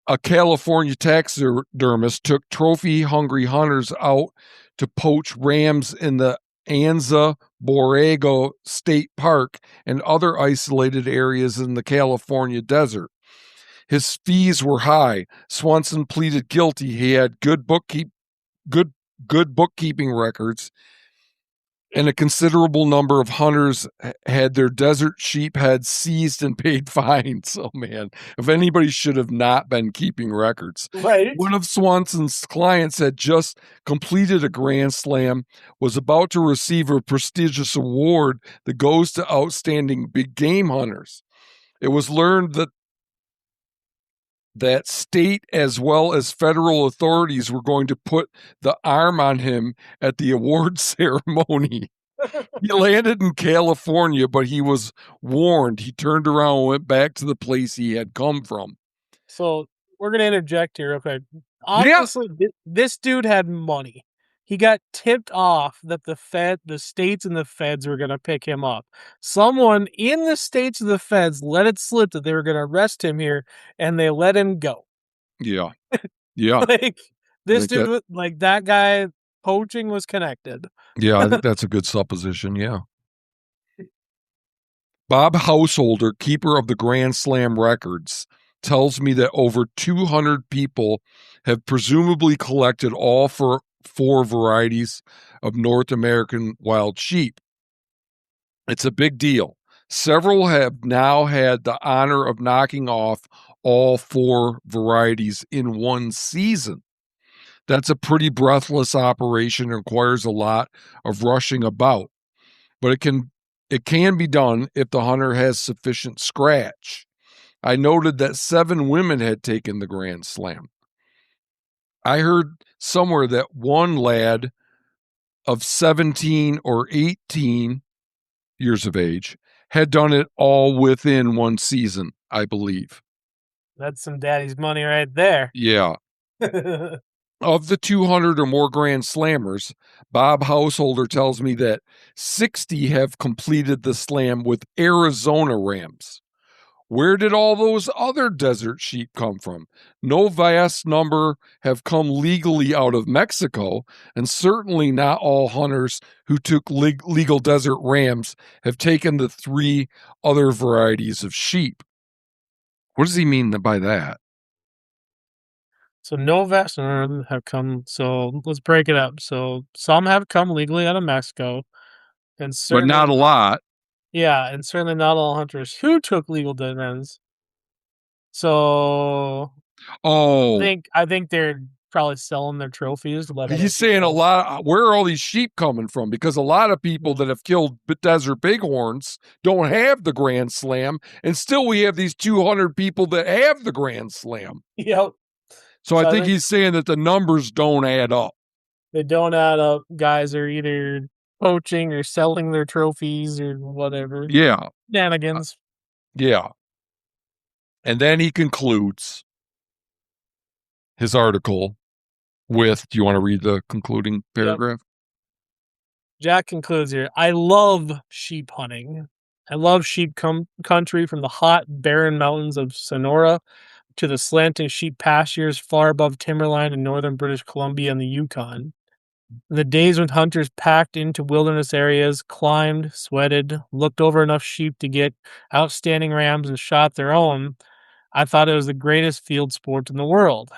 a California taxidermist, took trophy-hungry hunters out to poach rams in the Anza Borrego State Park and other isolated areas in the California desert. His fees were high. Swanson pleaded guilty. He had good bookkeeping records, and a considerable number of hunters had their desert sheep heads seized and paid fines. Oh, man, if anybody should have not been keeping records. Right. One of Swanson's clients had just completed a Grand Slam, was about to receive a prestigious award that goes to outstanding big game hunters. It was learned that state as well as federal authorities were going to put the arm on him at the award ceremony. He landed in California, but he was warned. He turned around and went back to the place he had come from. So we're going to interject here real quick. Yeah. Obviously, this dude had money. He got tipped off that the states and the feds were going to pick him up. Someone in the states and the feds let it slip that they were going to arrest him here, and they let him go. Yeah. Yeah. Like this dude, like that guy poaching was connected. Yeah, I think that's a good supposition. Yeah. Bob Householder, keeper of the Grand Slam records, tells me that over 200 people have presumably collected all four varieties of North American wild sheep. It's a big deal. Several have now had the honor of knocking off all four varieties in one season. That's a pretty breathless operation and requires a lot of rushing about, but it can be done if the hunter has sufficient scratch. I noted that 7 women had taken the Grand Slam. I heard somewhere that one lad of 17 or 18 years of age had done it all within one season, I believe. That's some daddy's money right there. Yeah. Of the 200 or more Grand Slammers, Bob Householder tells me that 60 have completed the slam with Arizona rams. Where did all those other desert sheep come from? No vast number have come legally out of Mexico, and certainly not all hunters who took legal desert rams have taken the 3 other varieties of sheep. What does he mean by that? So no vessels have come. So let's break it up. So some have come legally out of Mexico, and But not certainly, a lot. yeah, and certainly not all hunters who took legal demands. So Oh, I think they're probably selling their trophies to let other he's saying a people. lot. Where are all these sheep coming from? Because a lot of people Yeah. that have killed desert bighorns don't have the Grand Slam, and still we have these 200 people that have the Grand Slam. Yep. So I So I think think he's saying that the numbers don't add up. they don't add up. Guys are either poaching or selling their trophies or whatever. Yeah, Shenanigans. yeah. And then he concludes his article with, do you want to read the concluding Yep. paragraph? Jack concludes here. I love sheep hunting. I love sheep country from the hot, barren mountains of Sonora to the slanting sheep pastures far above timberline in northern British Columbia and the Yukon. The days when hunters packed into wilderness areas, climbed, sweated, looked over enough sheep to get outstanding rams and shot their own, I thought it was the greatest field sport in the world.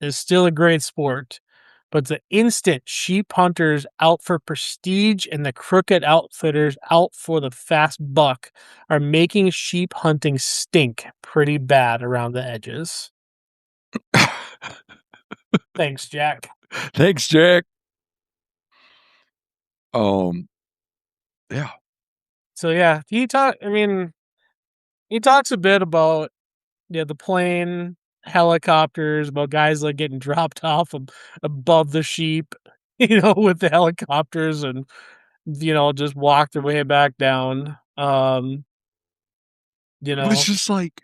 It's still a great sport, but the instant sheep hunters out for prestige and the crooked outfitters out for the fast buck are making sheep hunting stink pretty bad around the edges. Thanks, Jack. Thanks, Jack. Um, yeah, So yeah, he talks a bit about the plane, helicopters, about guys like getting dropped off above the sheep, with the helicopters and just walk their way back down. You but it's know, just like,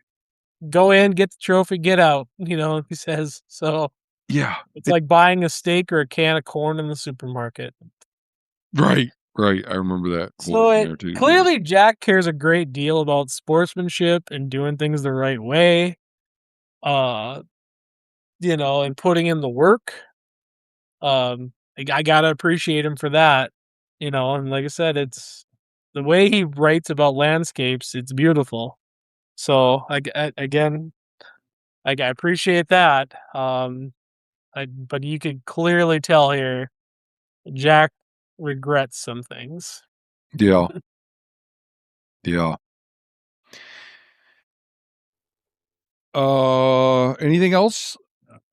go in, get the trophy, get out, he says. So yeah, it's like buying a steak or a can of corn in the supermarket. right, right. I remember that quote So in it there too. Yeah, clearly Jack cares a great deal about sportsmanship and doing things the right way. Uh, and putting in the work. I gotta appreciate him for that. And like I said, it's the way he writes about landscapes, it's beautiful. So again, I appreciate that. But you could clearly tell here, Jack regrets some things. yeah, yeah. Anything else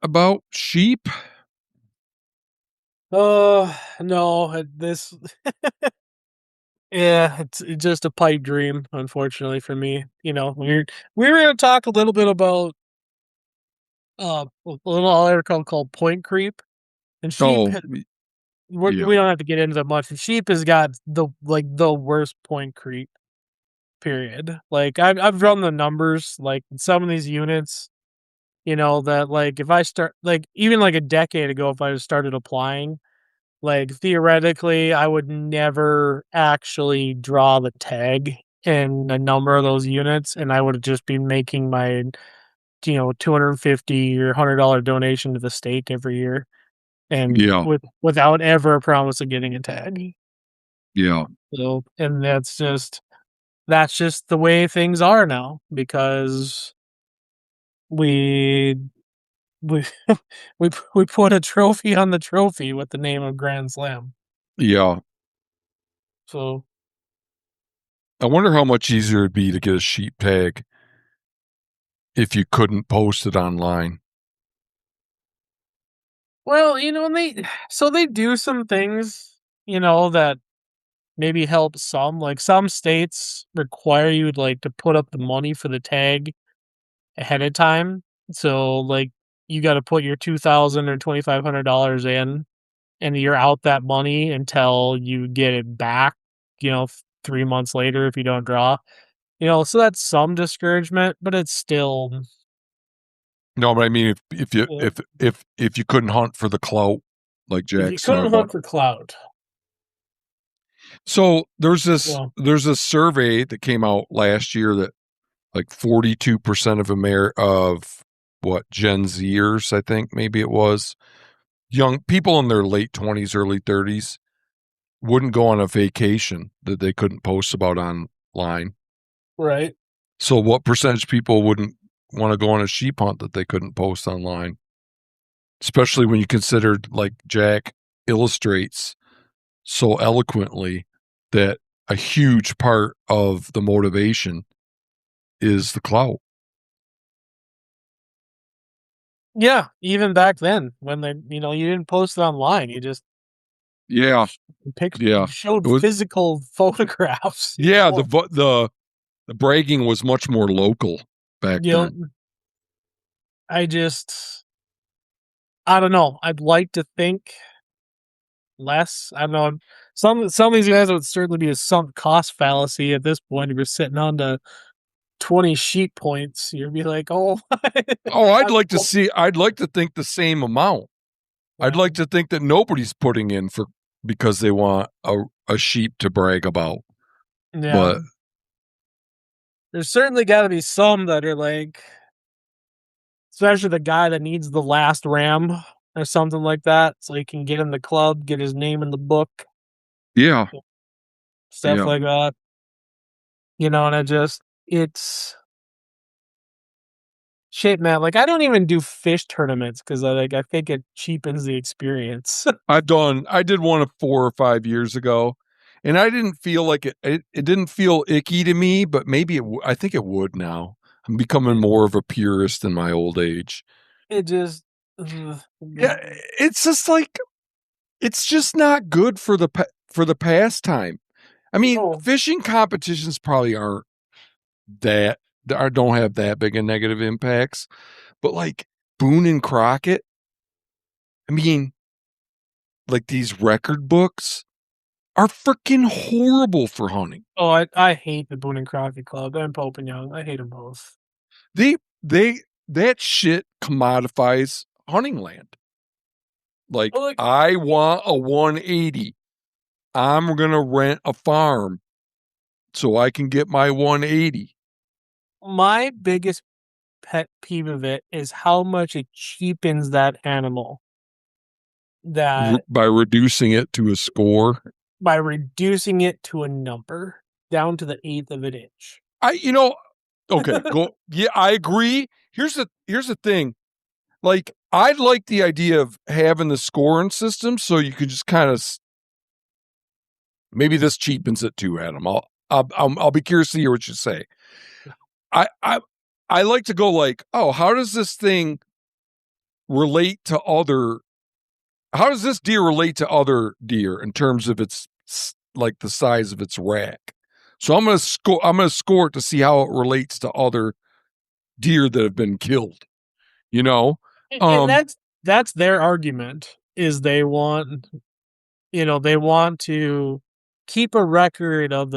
about sheep? No, this, yeah, it's just a pipe dream, unfortunately for me. We were gonna talk a little bit about a little article called Point Creep, and sheep. Oh, We yeah, don't have to get into that much. Sheep has got the worst point creep. Period. Like I've run the numbers. Like some of these units, that like if I start like even like a decade ago, if I started applying, like theoretically, I would never actually draw the tag in a number of those units, and I would just be making my 250 or $100 donation to the state every year, and yeah, without ever a promise of getting a tag. yeah, So, and that's just the way things are now because we we we put a trophy on the trophy with the name of Grand Slam. yeah. So, I wonder how much easier it'd be to get a sheep tag if you couldn't post it online. well, and they do some things, that maybe help some. Like some states require you like to put up the money for the tag ahead of time. So like you got to put your 2,000 or $2,500 in, and you're out that money until you get it back. 3 months later if you don't draw. So that's some discouragement, but it's still. No, but I mean, if you uh, if you couldn't hunt for the clout, like if you Jack's talking couldn't about. hunt for clout, So there's this well, there's a survey that came out last year that like 42% of what Gen Zers, I think maybe it was, young people in their late 20s, early 30s wouldn't go on a vacation that they couldn't post about online. right? So what percentage of people wouldn't want to go on a sheep hunt that they couldn't post online. Especially when you considered, like Jack illustrates so eloquently, that a huge part of the motivation is the clout. Yeah, even back then when you didn't post it online, you just Yeah, you yeah. showed It was physical photographs. yeah, the bragging was much more local back You know, then. I just I don't know. I'd like to think less. I don't know. Some of these guys would certainly be a sunk cost fallacy at this point. If you're sitting on to 20 sheet points, you'd be like, oh, Oh, I'd like to think the same amount. I'd yeah, like to think that nobody's putting in for because they want a sheep to brag about. yeah. But There's certainly got to be some that are like, especially the guy that needs the last ram or something like that, so he can get in the club, get his name in the book, yeah, stuff yeah. like that. And it's shit, man. Like I don't even do fish tournaments because I think it cheapens the experience. I did one 4 or 5 years ago, and I didn't feel like it didn't feel icky to me, but maybe I think it would now. I'm becoming more of a purist in my old age. It just, ugh. Yeah, it's just like it's just not good for for the pastime. I mean, No, fishing competitions probably aren't that don't have that big a negative impacts, but like Boone and Crockett, I mean, like these record books are freaking horrible for hunting. oh, I hate the Boone and Crockett Club and Pope and Young. I hate them both. They they that shit commodifies hunting land. Like Well, like I want a 180. I'm going to rent a farm so I can get my 180 my biggest pet peeve of it is how much it cheapens that animal. That by reducing it to a score. by reducing it to a number down to the eighth of an inch. I you know okay, go yeah, I agree. Here's the thing. Like I'd like the idea of having the scoring system so you could just kind of maybe this cheapens it too, Adam. I'll be curious to hear what you say. I I I like to go like, oh, how does this thing relate to other? How does this deer relate to other deer in terms of its like the size of its rack? So I'm gonna score. I'm gonna score it to see how it relates to other deer that have been killed. You know, And um, that's their argument is they want to keep a record of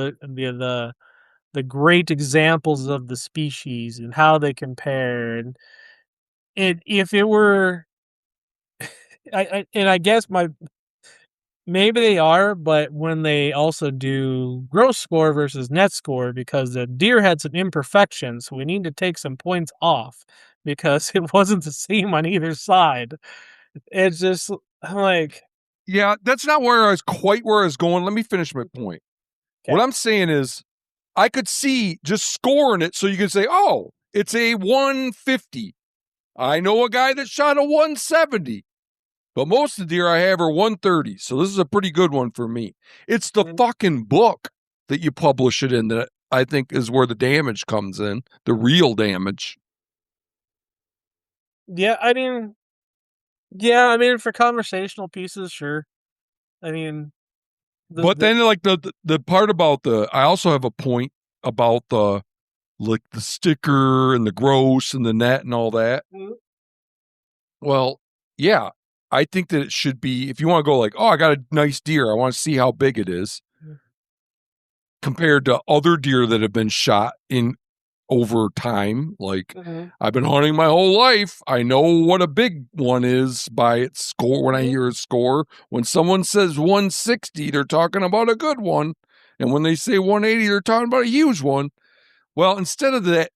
the great examples of the species and how they compare. And if it were I guess my maybe they are, but when they also do gross score versus net score, because the deer had some imperfections, so we need to take some points off because it wasn't the same on either side. It's just I'm like, yeah, that's not where I was quite where I was going. Let me finish my point. What okay, I'm saying is, I could see just scoring it so you can say, oh, it's a 150. I know a guy that shot a 170. But most of the deer I have are 130. So this is a pretty good one for me. It's the and fucking book that you publish it in that I think is where the damage comes in, the real damage. yeah, I mean for conversational pieces, sure. I mean But the then like the part about I also have a point about the like the sticker and the gross and the net and all that. Mhm. Well, yeah, I think that it should be if you want to go like, oh, I got a nice deer, I want to see how big it is compared to other deer that have been shot in over time. Like Mhm. I've been hunting my whole life. I know what a big one is by its score when I Mhm. hear a score. When someone says 160, they're talking about a good one. And when they say 180, they're talking about a huge one. Well, instead of that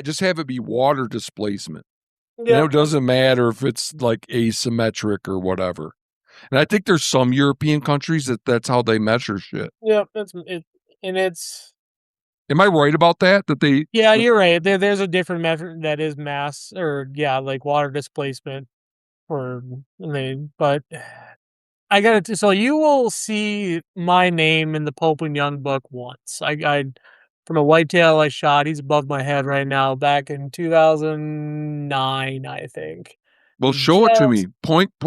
just have it be water displacement. Yep. It doesn't matter if it's like asymmetric or whatever. And I think there's some European countries that's how they measure shit. Yep, that's it, and it's Am I right about that? That they? Yeah, you're right. There's a different method that is mass or yeah, like water displacement for but I got it. So you will see my name in the Pope and Young book once. I from a whitetail I shot. He's above my head right now. Back in 2009, I think. Well, And show it to just me. Point I,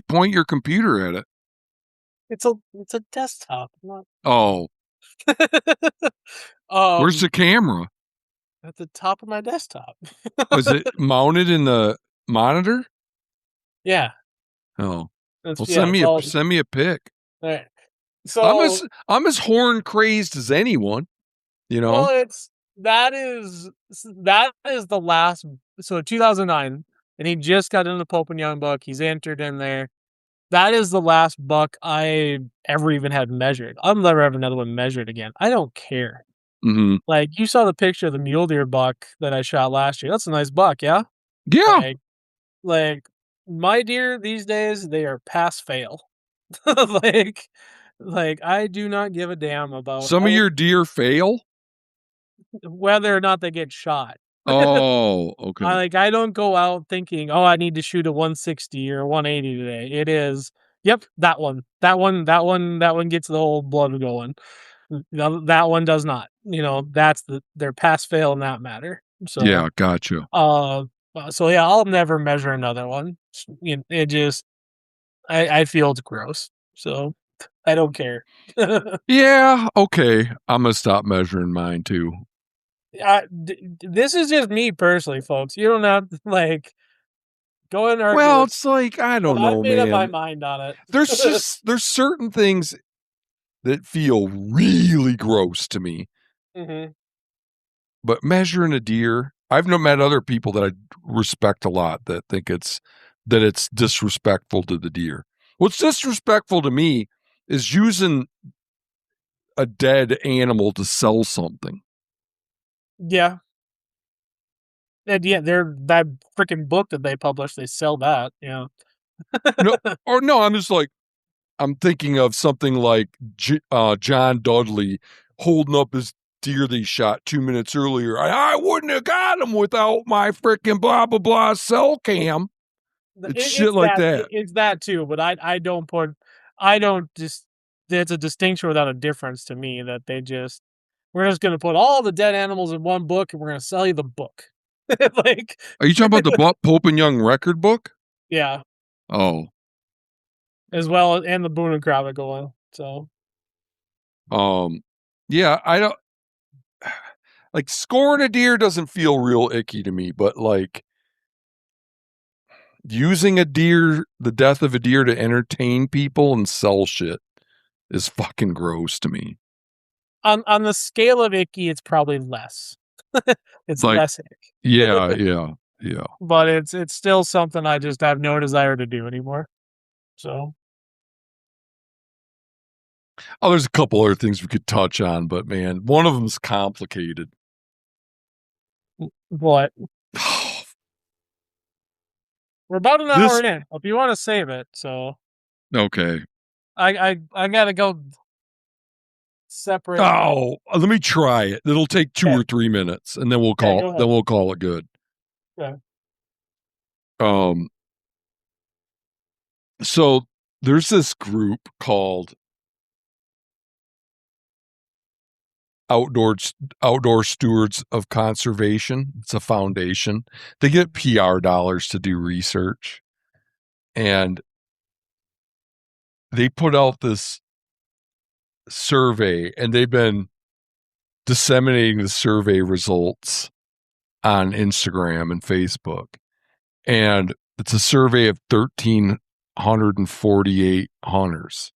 point your computer at it. it's a desktop. Not Oh, where's um the camera? at the top of my desktop. Was it mounted in the monitor? Yeah, Oh, well, it's all send me a pic. right. So I'm as horn crazed as anyone. You know. well, that is the last. So 2009, and he just got into the Pope and Young book. He's entered in there. That is the last buck I ever even had measured. I'll never have another one measured again. I don't care. Mm-hmm. Like you saw the picture of the mule deer buck that I shot last year. That's a nice buck, yeah. Yeah. Like like my deer these days, they are pass fail. like like I do not give a damn about Some of your deer fail. whether or not they get shot. Oh, okay. I don't go out thinking, "Oh, I need to shoot a 160 or a 180 today." It is, "Yep, that one. That one gets the whole blood going." That one does not. That's their pass fail in that matter. So, Yeah, gotcha. uh, so yeah, I'll never measure another one. It just I feel it's gross. So, I don't care. Yeah, okay. I'm gonna stop measuring mine too. This is just me personally, folks. You don't have to, go and argue Well, with it's like I but don't I've know, made up my man. mind on it. There's certain things that feel really gross to me. Mhm. But measuring a deer, I've met other people that I respect a lot that think it's disrespectful to the deer. What's disrespectful to me is using a dead animal to sell something. Yeah. And yeah, they're that freaking book that they published, they sell that, yeah. No, or no, I'm just like I'm thinking of something like John Dudley holding up his deer that he shot 2 minutes earlier. I wouldn't have got him without my freaking blah blah blah cell cam. It's shit like that. It's that too, but I don't just there's a distinction without a difference to me that we're just gonna put all the dead animals in one book and we're gonna sell you the book. Like Are you talking about the Pope and Young record book? yeah, Oh, as well and the Boone and Chronicle one, so yeah. I don't like scoring a deer doesn't feel real icky to me, but like using the death of a deer to entertain people and sell shit is fucking gross to me. On the scale of icky, it's probably less. It's Like, less ick. yeah, yeah, yeah. But it's still something I just have no desire to do anymore. So Oh, there's a couple other things we could touch on, but man, one of them's complicated. what? We're about an hour This in. If you want to save it, so okay. I gotta go separate my Oh, let me try it. It'll take two okay. or 3 minutes, and Okay, go ahead. then we'll call it good. Okay. Um, so there's this group called outdoor outdoor stewards of conservation. It's a foundation. They get PR dollars to do research, and they put out this survey, and they've been disseminating the survey results on Instagram and Facebook. And it's a survey of 1,348 hunters,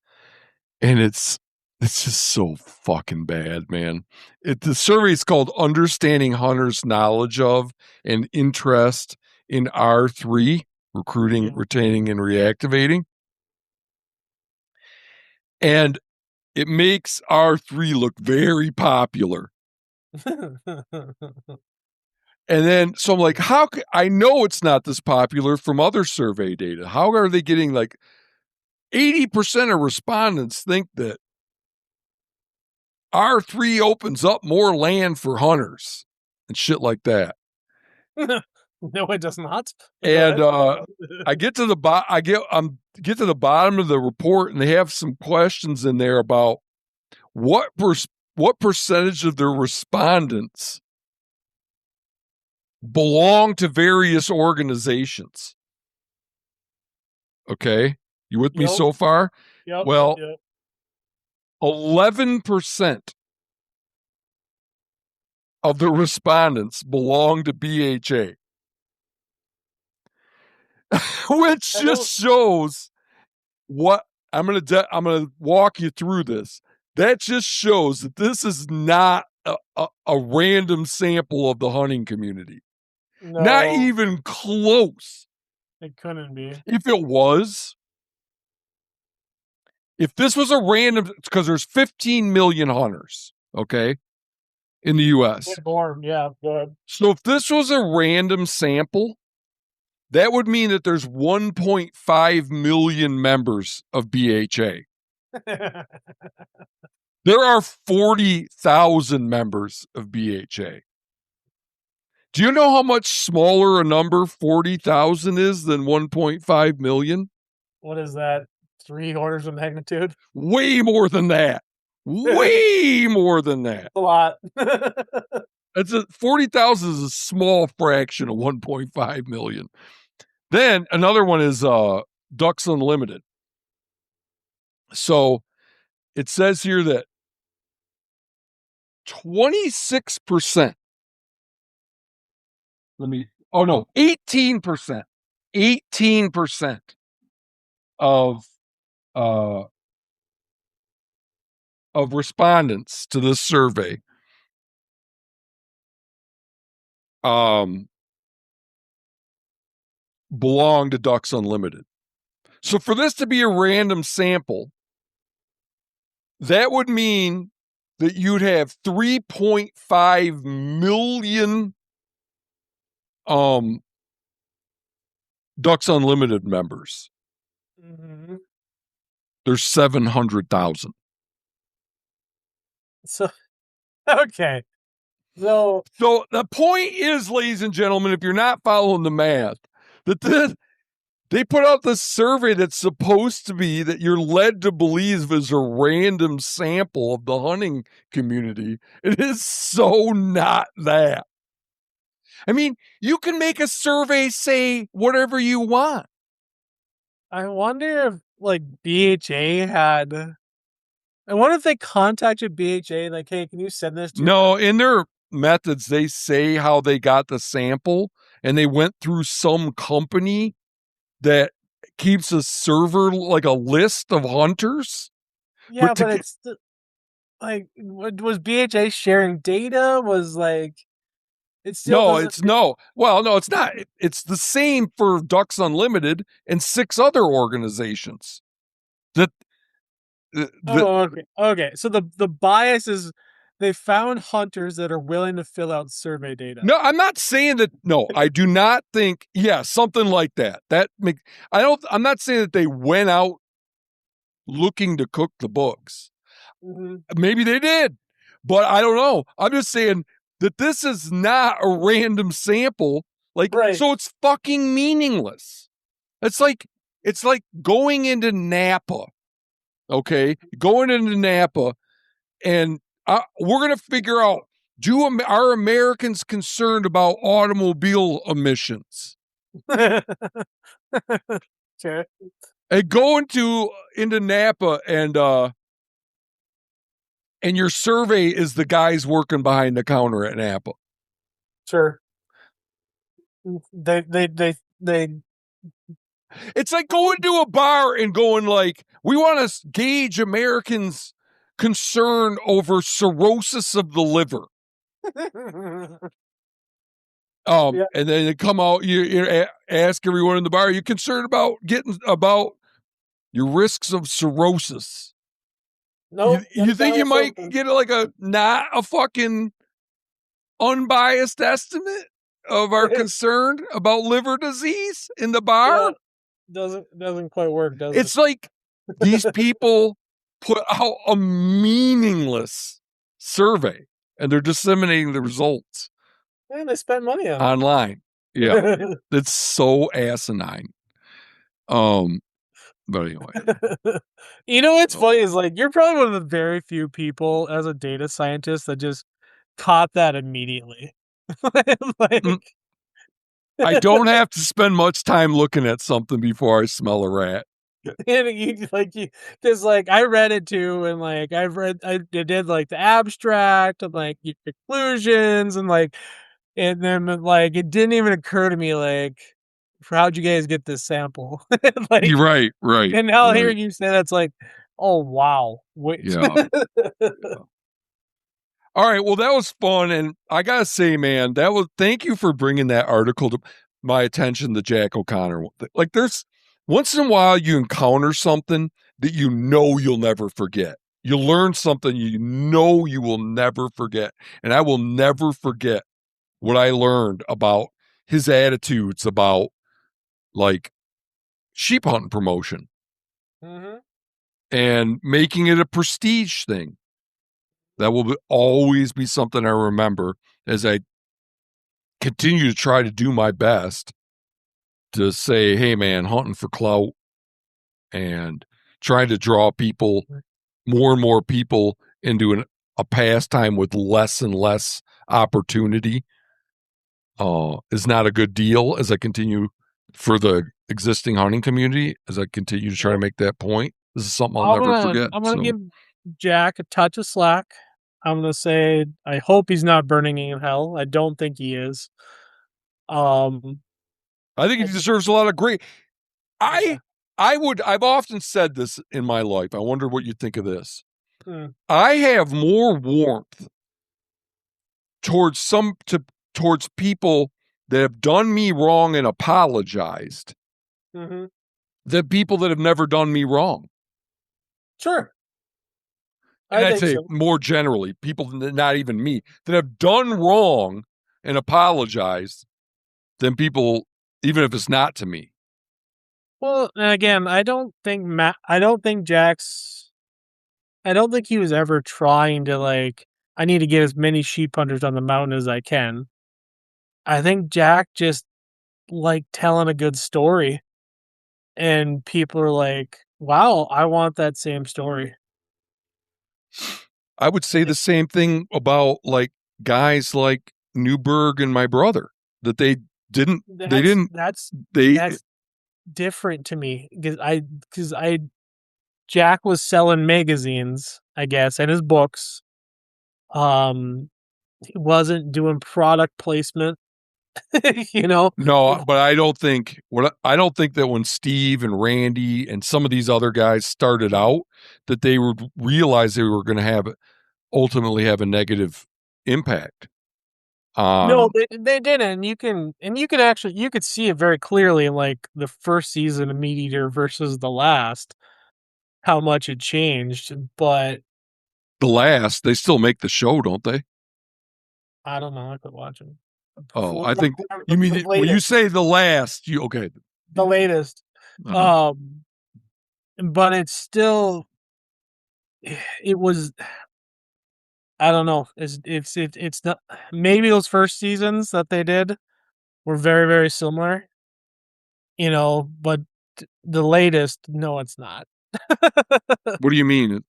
and it's just so fucking bad, man. The survey is called Understanding Hunters' Knowledge of and Interest in R3, Recruiting, Yeah. Retaining, and Reactivating. And it makes R3 look very popular. And then, so I'm like, I know it's not this popular from other survey data. How are they getting like 80% of respondents think that R3 opens up more land for hunters and shit like that. No, it does not. And I get to the get to the bottom of the report, and they have some questions in there about what percentage of their respondents belong to various organizations. Okay, you with me so far? Yep. Well, Yep. 11% of the respondents belong to BHA, which just shows what I'm gonna walk you through this. That just shows that this is not a random sample of the hunting community. No, Not even close. it couldn't be. If it was, if this was a random, because there's 15 million hunters, okay, in the U.S. Born, yeah, go ahead. So if this was a random sample, that would mean that there's 1.5 million members of BHA. There are 40,000 members of BHA. Do you know how much smaller a number 40,000 is than 1.5 million? What is that? 3 orders of magnitude? Way more than that. Way more than that. A lot. 40,000 is a small fraction of 1.5 million. Then another one is Ducks Unlimited. So it says here that 26%. 18%. 18% of respondents to this survey belong to Ducks Unlimited. So for this to be a random sample, that would mean that you'd have 3.5 million Ducks Unlimited members. Mm-hmm. There's 700,000. So, okay. So the point is, ladies and gentlemen, if you're not following the math, that they put out this survey that's supposed to be that you're led to believe is a random sample of the hunting community. It is so not that. I mean, you can make a survey say whatever you want. I wonder if like BHA had. I wonder if they contacted BHA like, hey, can you send this to? No, in their methods, they say how they got the sample, and they went through some company that keeps a server, like a list of hunters. Yeah, but it's like, was BHA sharing data? Was like, it still no, doesn't. it's no. Well, no, it's not. It's the same for Ducks Unlimited and 6 other organizations. Okay. So the bias is they found hunters that are willing to fill out survey data. No, I'm not saying that. No, I do not think. Yeah, something like that. I'm not saying that they went out looking to cook the books. Mm-hmm. Maybe they did, but I don't know. I'm just saying that this is not a random sample. Like, right. So it's fucking meaningless. It's like going into Napa. Okay, going into Napa, and we're gonna figure out: are Americans concerned about automobile emissions? Sure. And go into Napa, and your survey is the guys working behind the counter at Napa. Sure. They. It's like going to a bar and going like, we want to gauge Americans' concern over cirrhosis of the liver. Yeah. And then you come out, you ask everyone in the bar, are you concerned about about your risks of cirrhosis? No. You think you might get like not a fucking unbiased estimate of our concern about liver disease in the bar? Yeah. Doesn't quite work, does it? It's like these people put out a meaningless survey, and they're disseminating the results And they spent money on online. Yeah, it. it's so asinine. But anyway, You know what's so. funny is like you're probably one of the very few people as a data scientist that just caught that immediately. Mm, Like I don't have to spend much time looking at something before I smell a rat. and you because like I read it too, and like I did like the abstract and like your conclusions and like and then like it didn't even occur to me like how'd you guys get this sample? You're Like right, right, and now right. hearing you say that's like, oh wow. Wait. Yeah, yeah. All right, well, that was fun, and I gotta say, man, that was thank you for bringing that article to my attention, the Jack O'Connor. Like, there's once in a while you encounter something that you know you'll never forget. You learn something you know you will never forget, and I will never forget what I learned about his attitudes about like sheep hunting promotion Hmm. and making it a prestige thing. That will always be something I remember as I continue to try to do my best to say, hey, man, hunting for clout and trying to draw people, more and more people into a pastime with less and less opportunity is not a good deal as I continue for the existing hunting community, as I continue to try to Yep. make that point. This is something I'll never forget. I'm gonna So give Jack a touch of slack. I'm gonna say I hope he's not burning in hell. I don't think he is. Um, I think he I, deserves a lot of great. yeah. I I've often said this in my life. I wonder what you think of this. Mm, I have more warmth towards towards people that have done me wrong and apologized hmm. than people that have never done me wrong. Sure, And I I'd think say so. more generally, people not even me that have done wrong and apologized than people, even if it's not to me. Well, and again, I don't think I don't think he was ever trying to like. I need to get as many sheep hunters on the mountain as I can. I think Jack just liked telling a good story, and people are like, "Wow, I want that same story." I would say the same thing about like guys like Newberg and my brother that didn't, they That's didn't, that's they, that's different to me because I Jack was selling magazines, I guess, and his books. Um, he wasn't doing product placement, you know. no, but I don't think that when Steve and Randy and some of these other guys started out that they would realize they were going to have ultimately have a negative impact No, on they didn't. You can actually you could see it very clearly in like the first season of Meat Eater versus the last, how much it changed. But the last. They still make the show, don't they? I don't know. I could watch it. Oh, I think you The mean when you latest, say the last, you okay. the latest. Uh-huh. Um, but it's still it was I don't know. It's not maybe those first seasons that they did were very, very similar, you know, but the latest, no, it's not. What do you mean?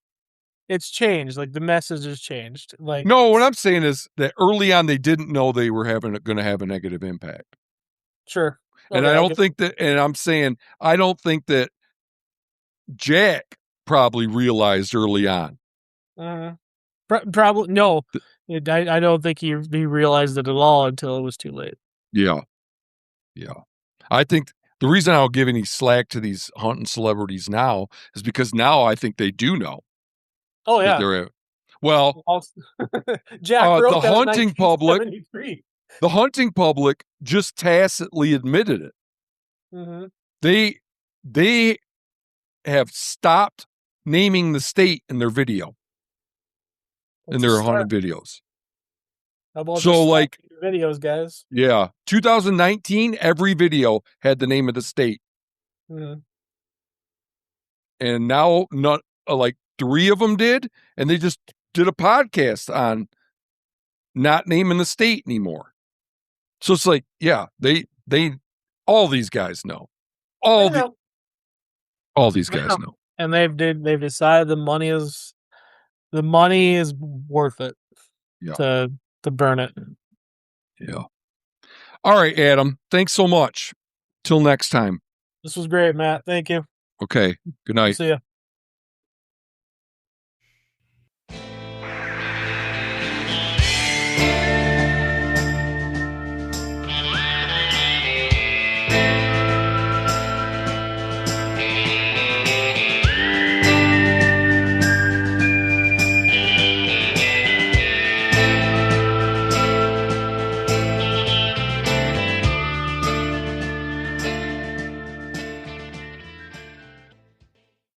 It's changed. Like the message has changed. Like No, what I'm saying is that early on they didn't know they were going to have a negative impact. sure. And Okay, I I'll don't give think that, and I'm saying, I don't think that Jack probably realized early on. uh, probably no. I don't think he realized it at all until it was too late. Yeah. Yeah. I think the reason I don't give any slack to these hunting celebrities now is because now I think they do know Oh that yeah. they're, well, Jack the wrote that in hunting public, 1973. just tacitly admitted it. Mm-hmm. They, they have stopped naming the state in their in It's a their start. hunting videos. How about So just stop like, your videos, guys? yeah, 2019, every video had the name of the state. Mm-hmm. And now not like three of them did, and they just did a podcast on not naming the state anymore. So it's like, yeah, they all these guys know. All these guys know. And they've decided the money is worth it. Yeah. To burn it. Yeah. All right, Adam. Thanks so much. Till next time. This was great, Matt. Thank you. Okay. Good night. See ya.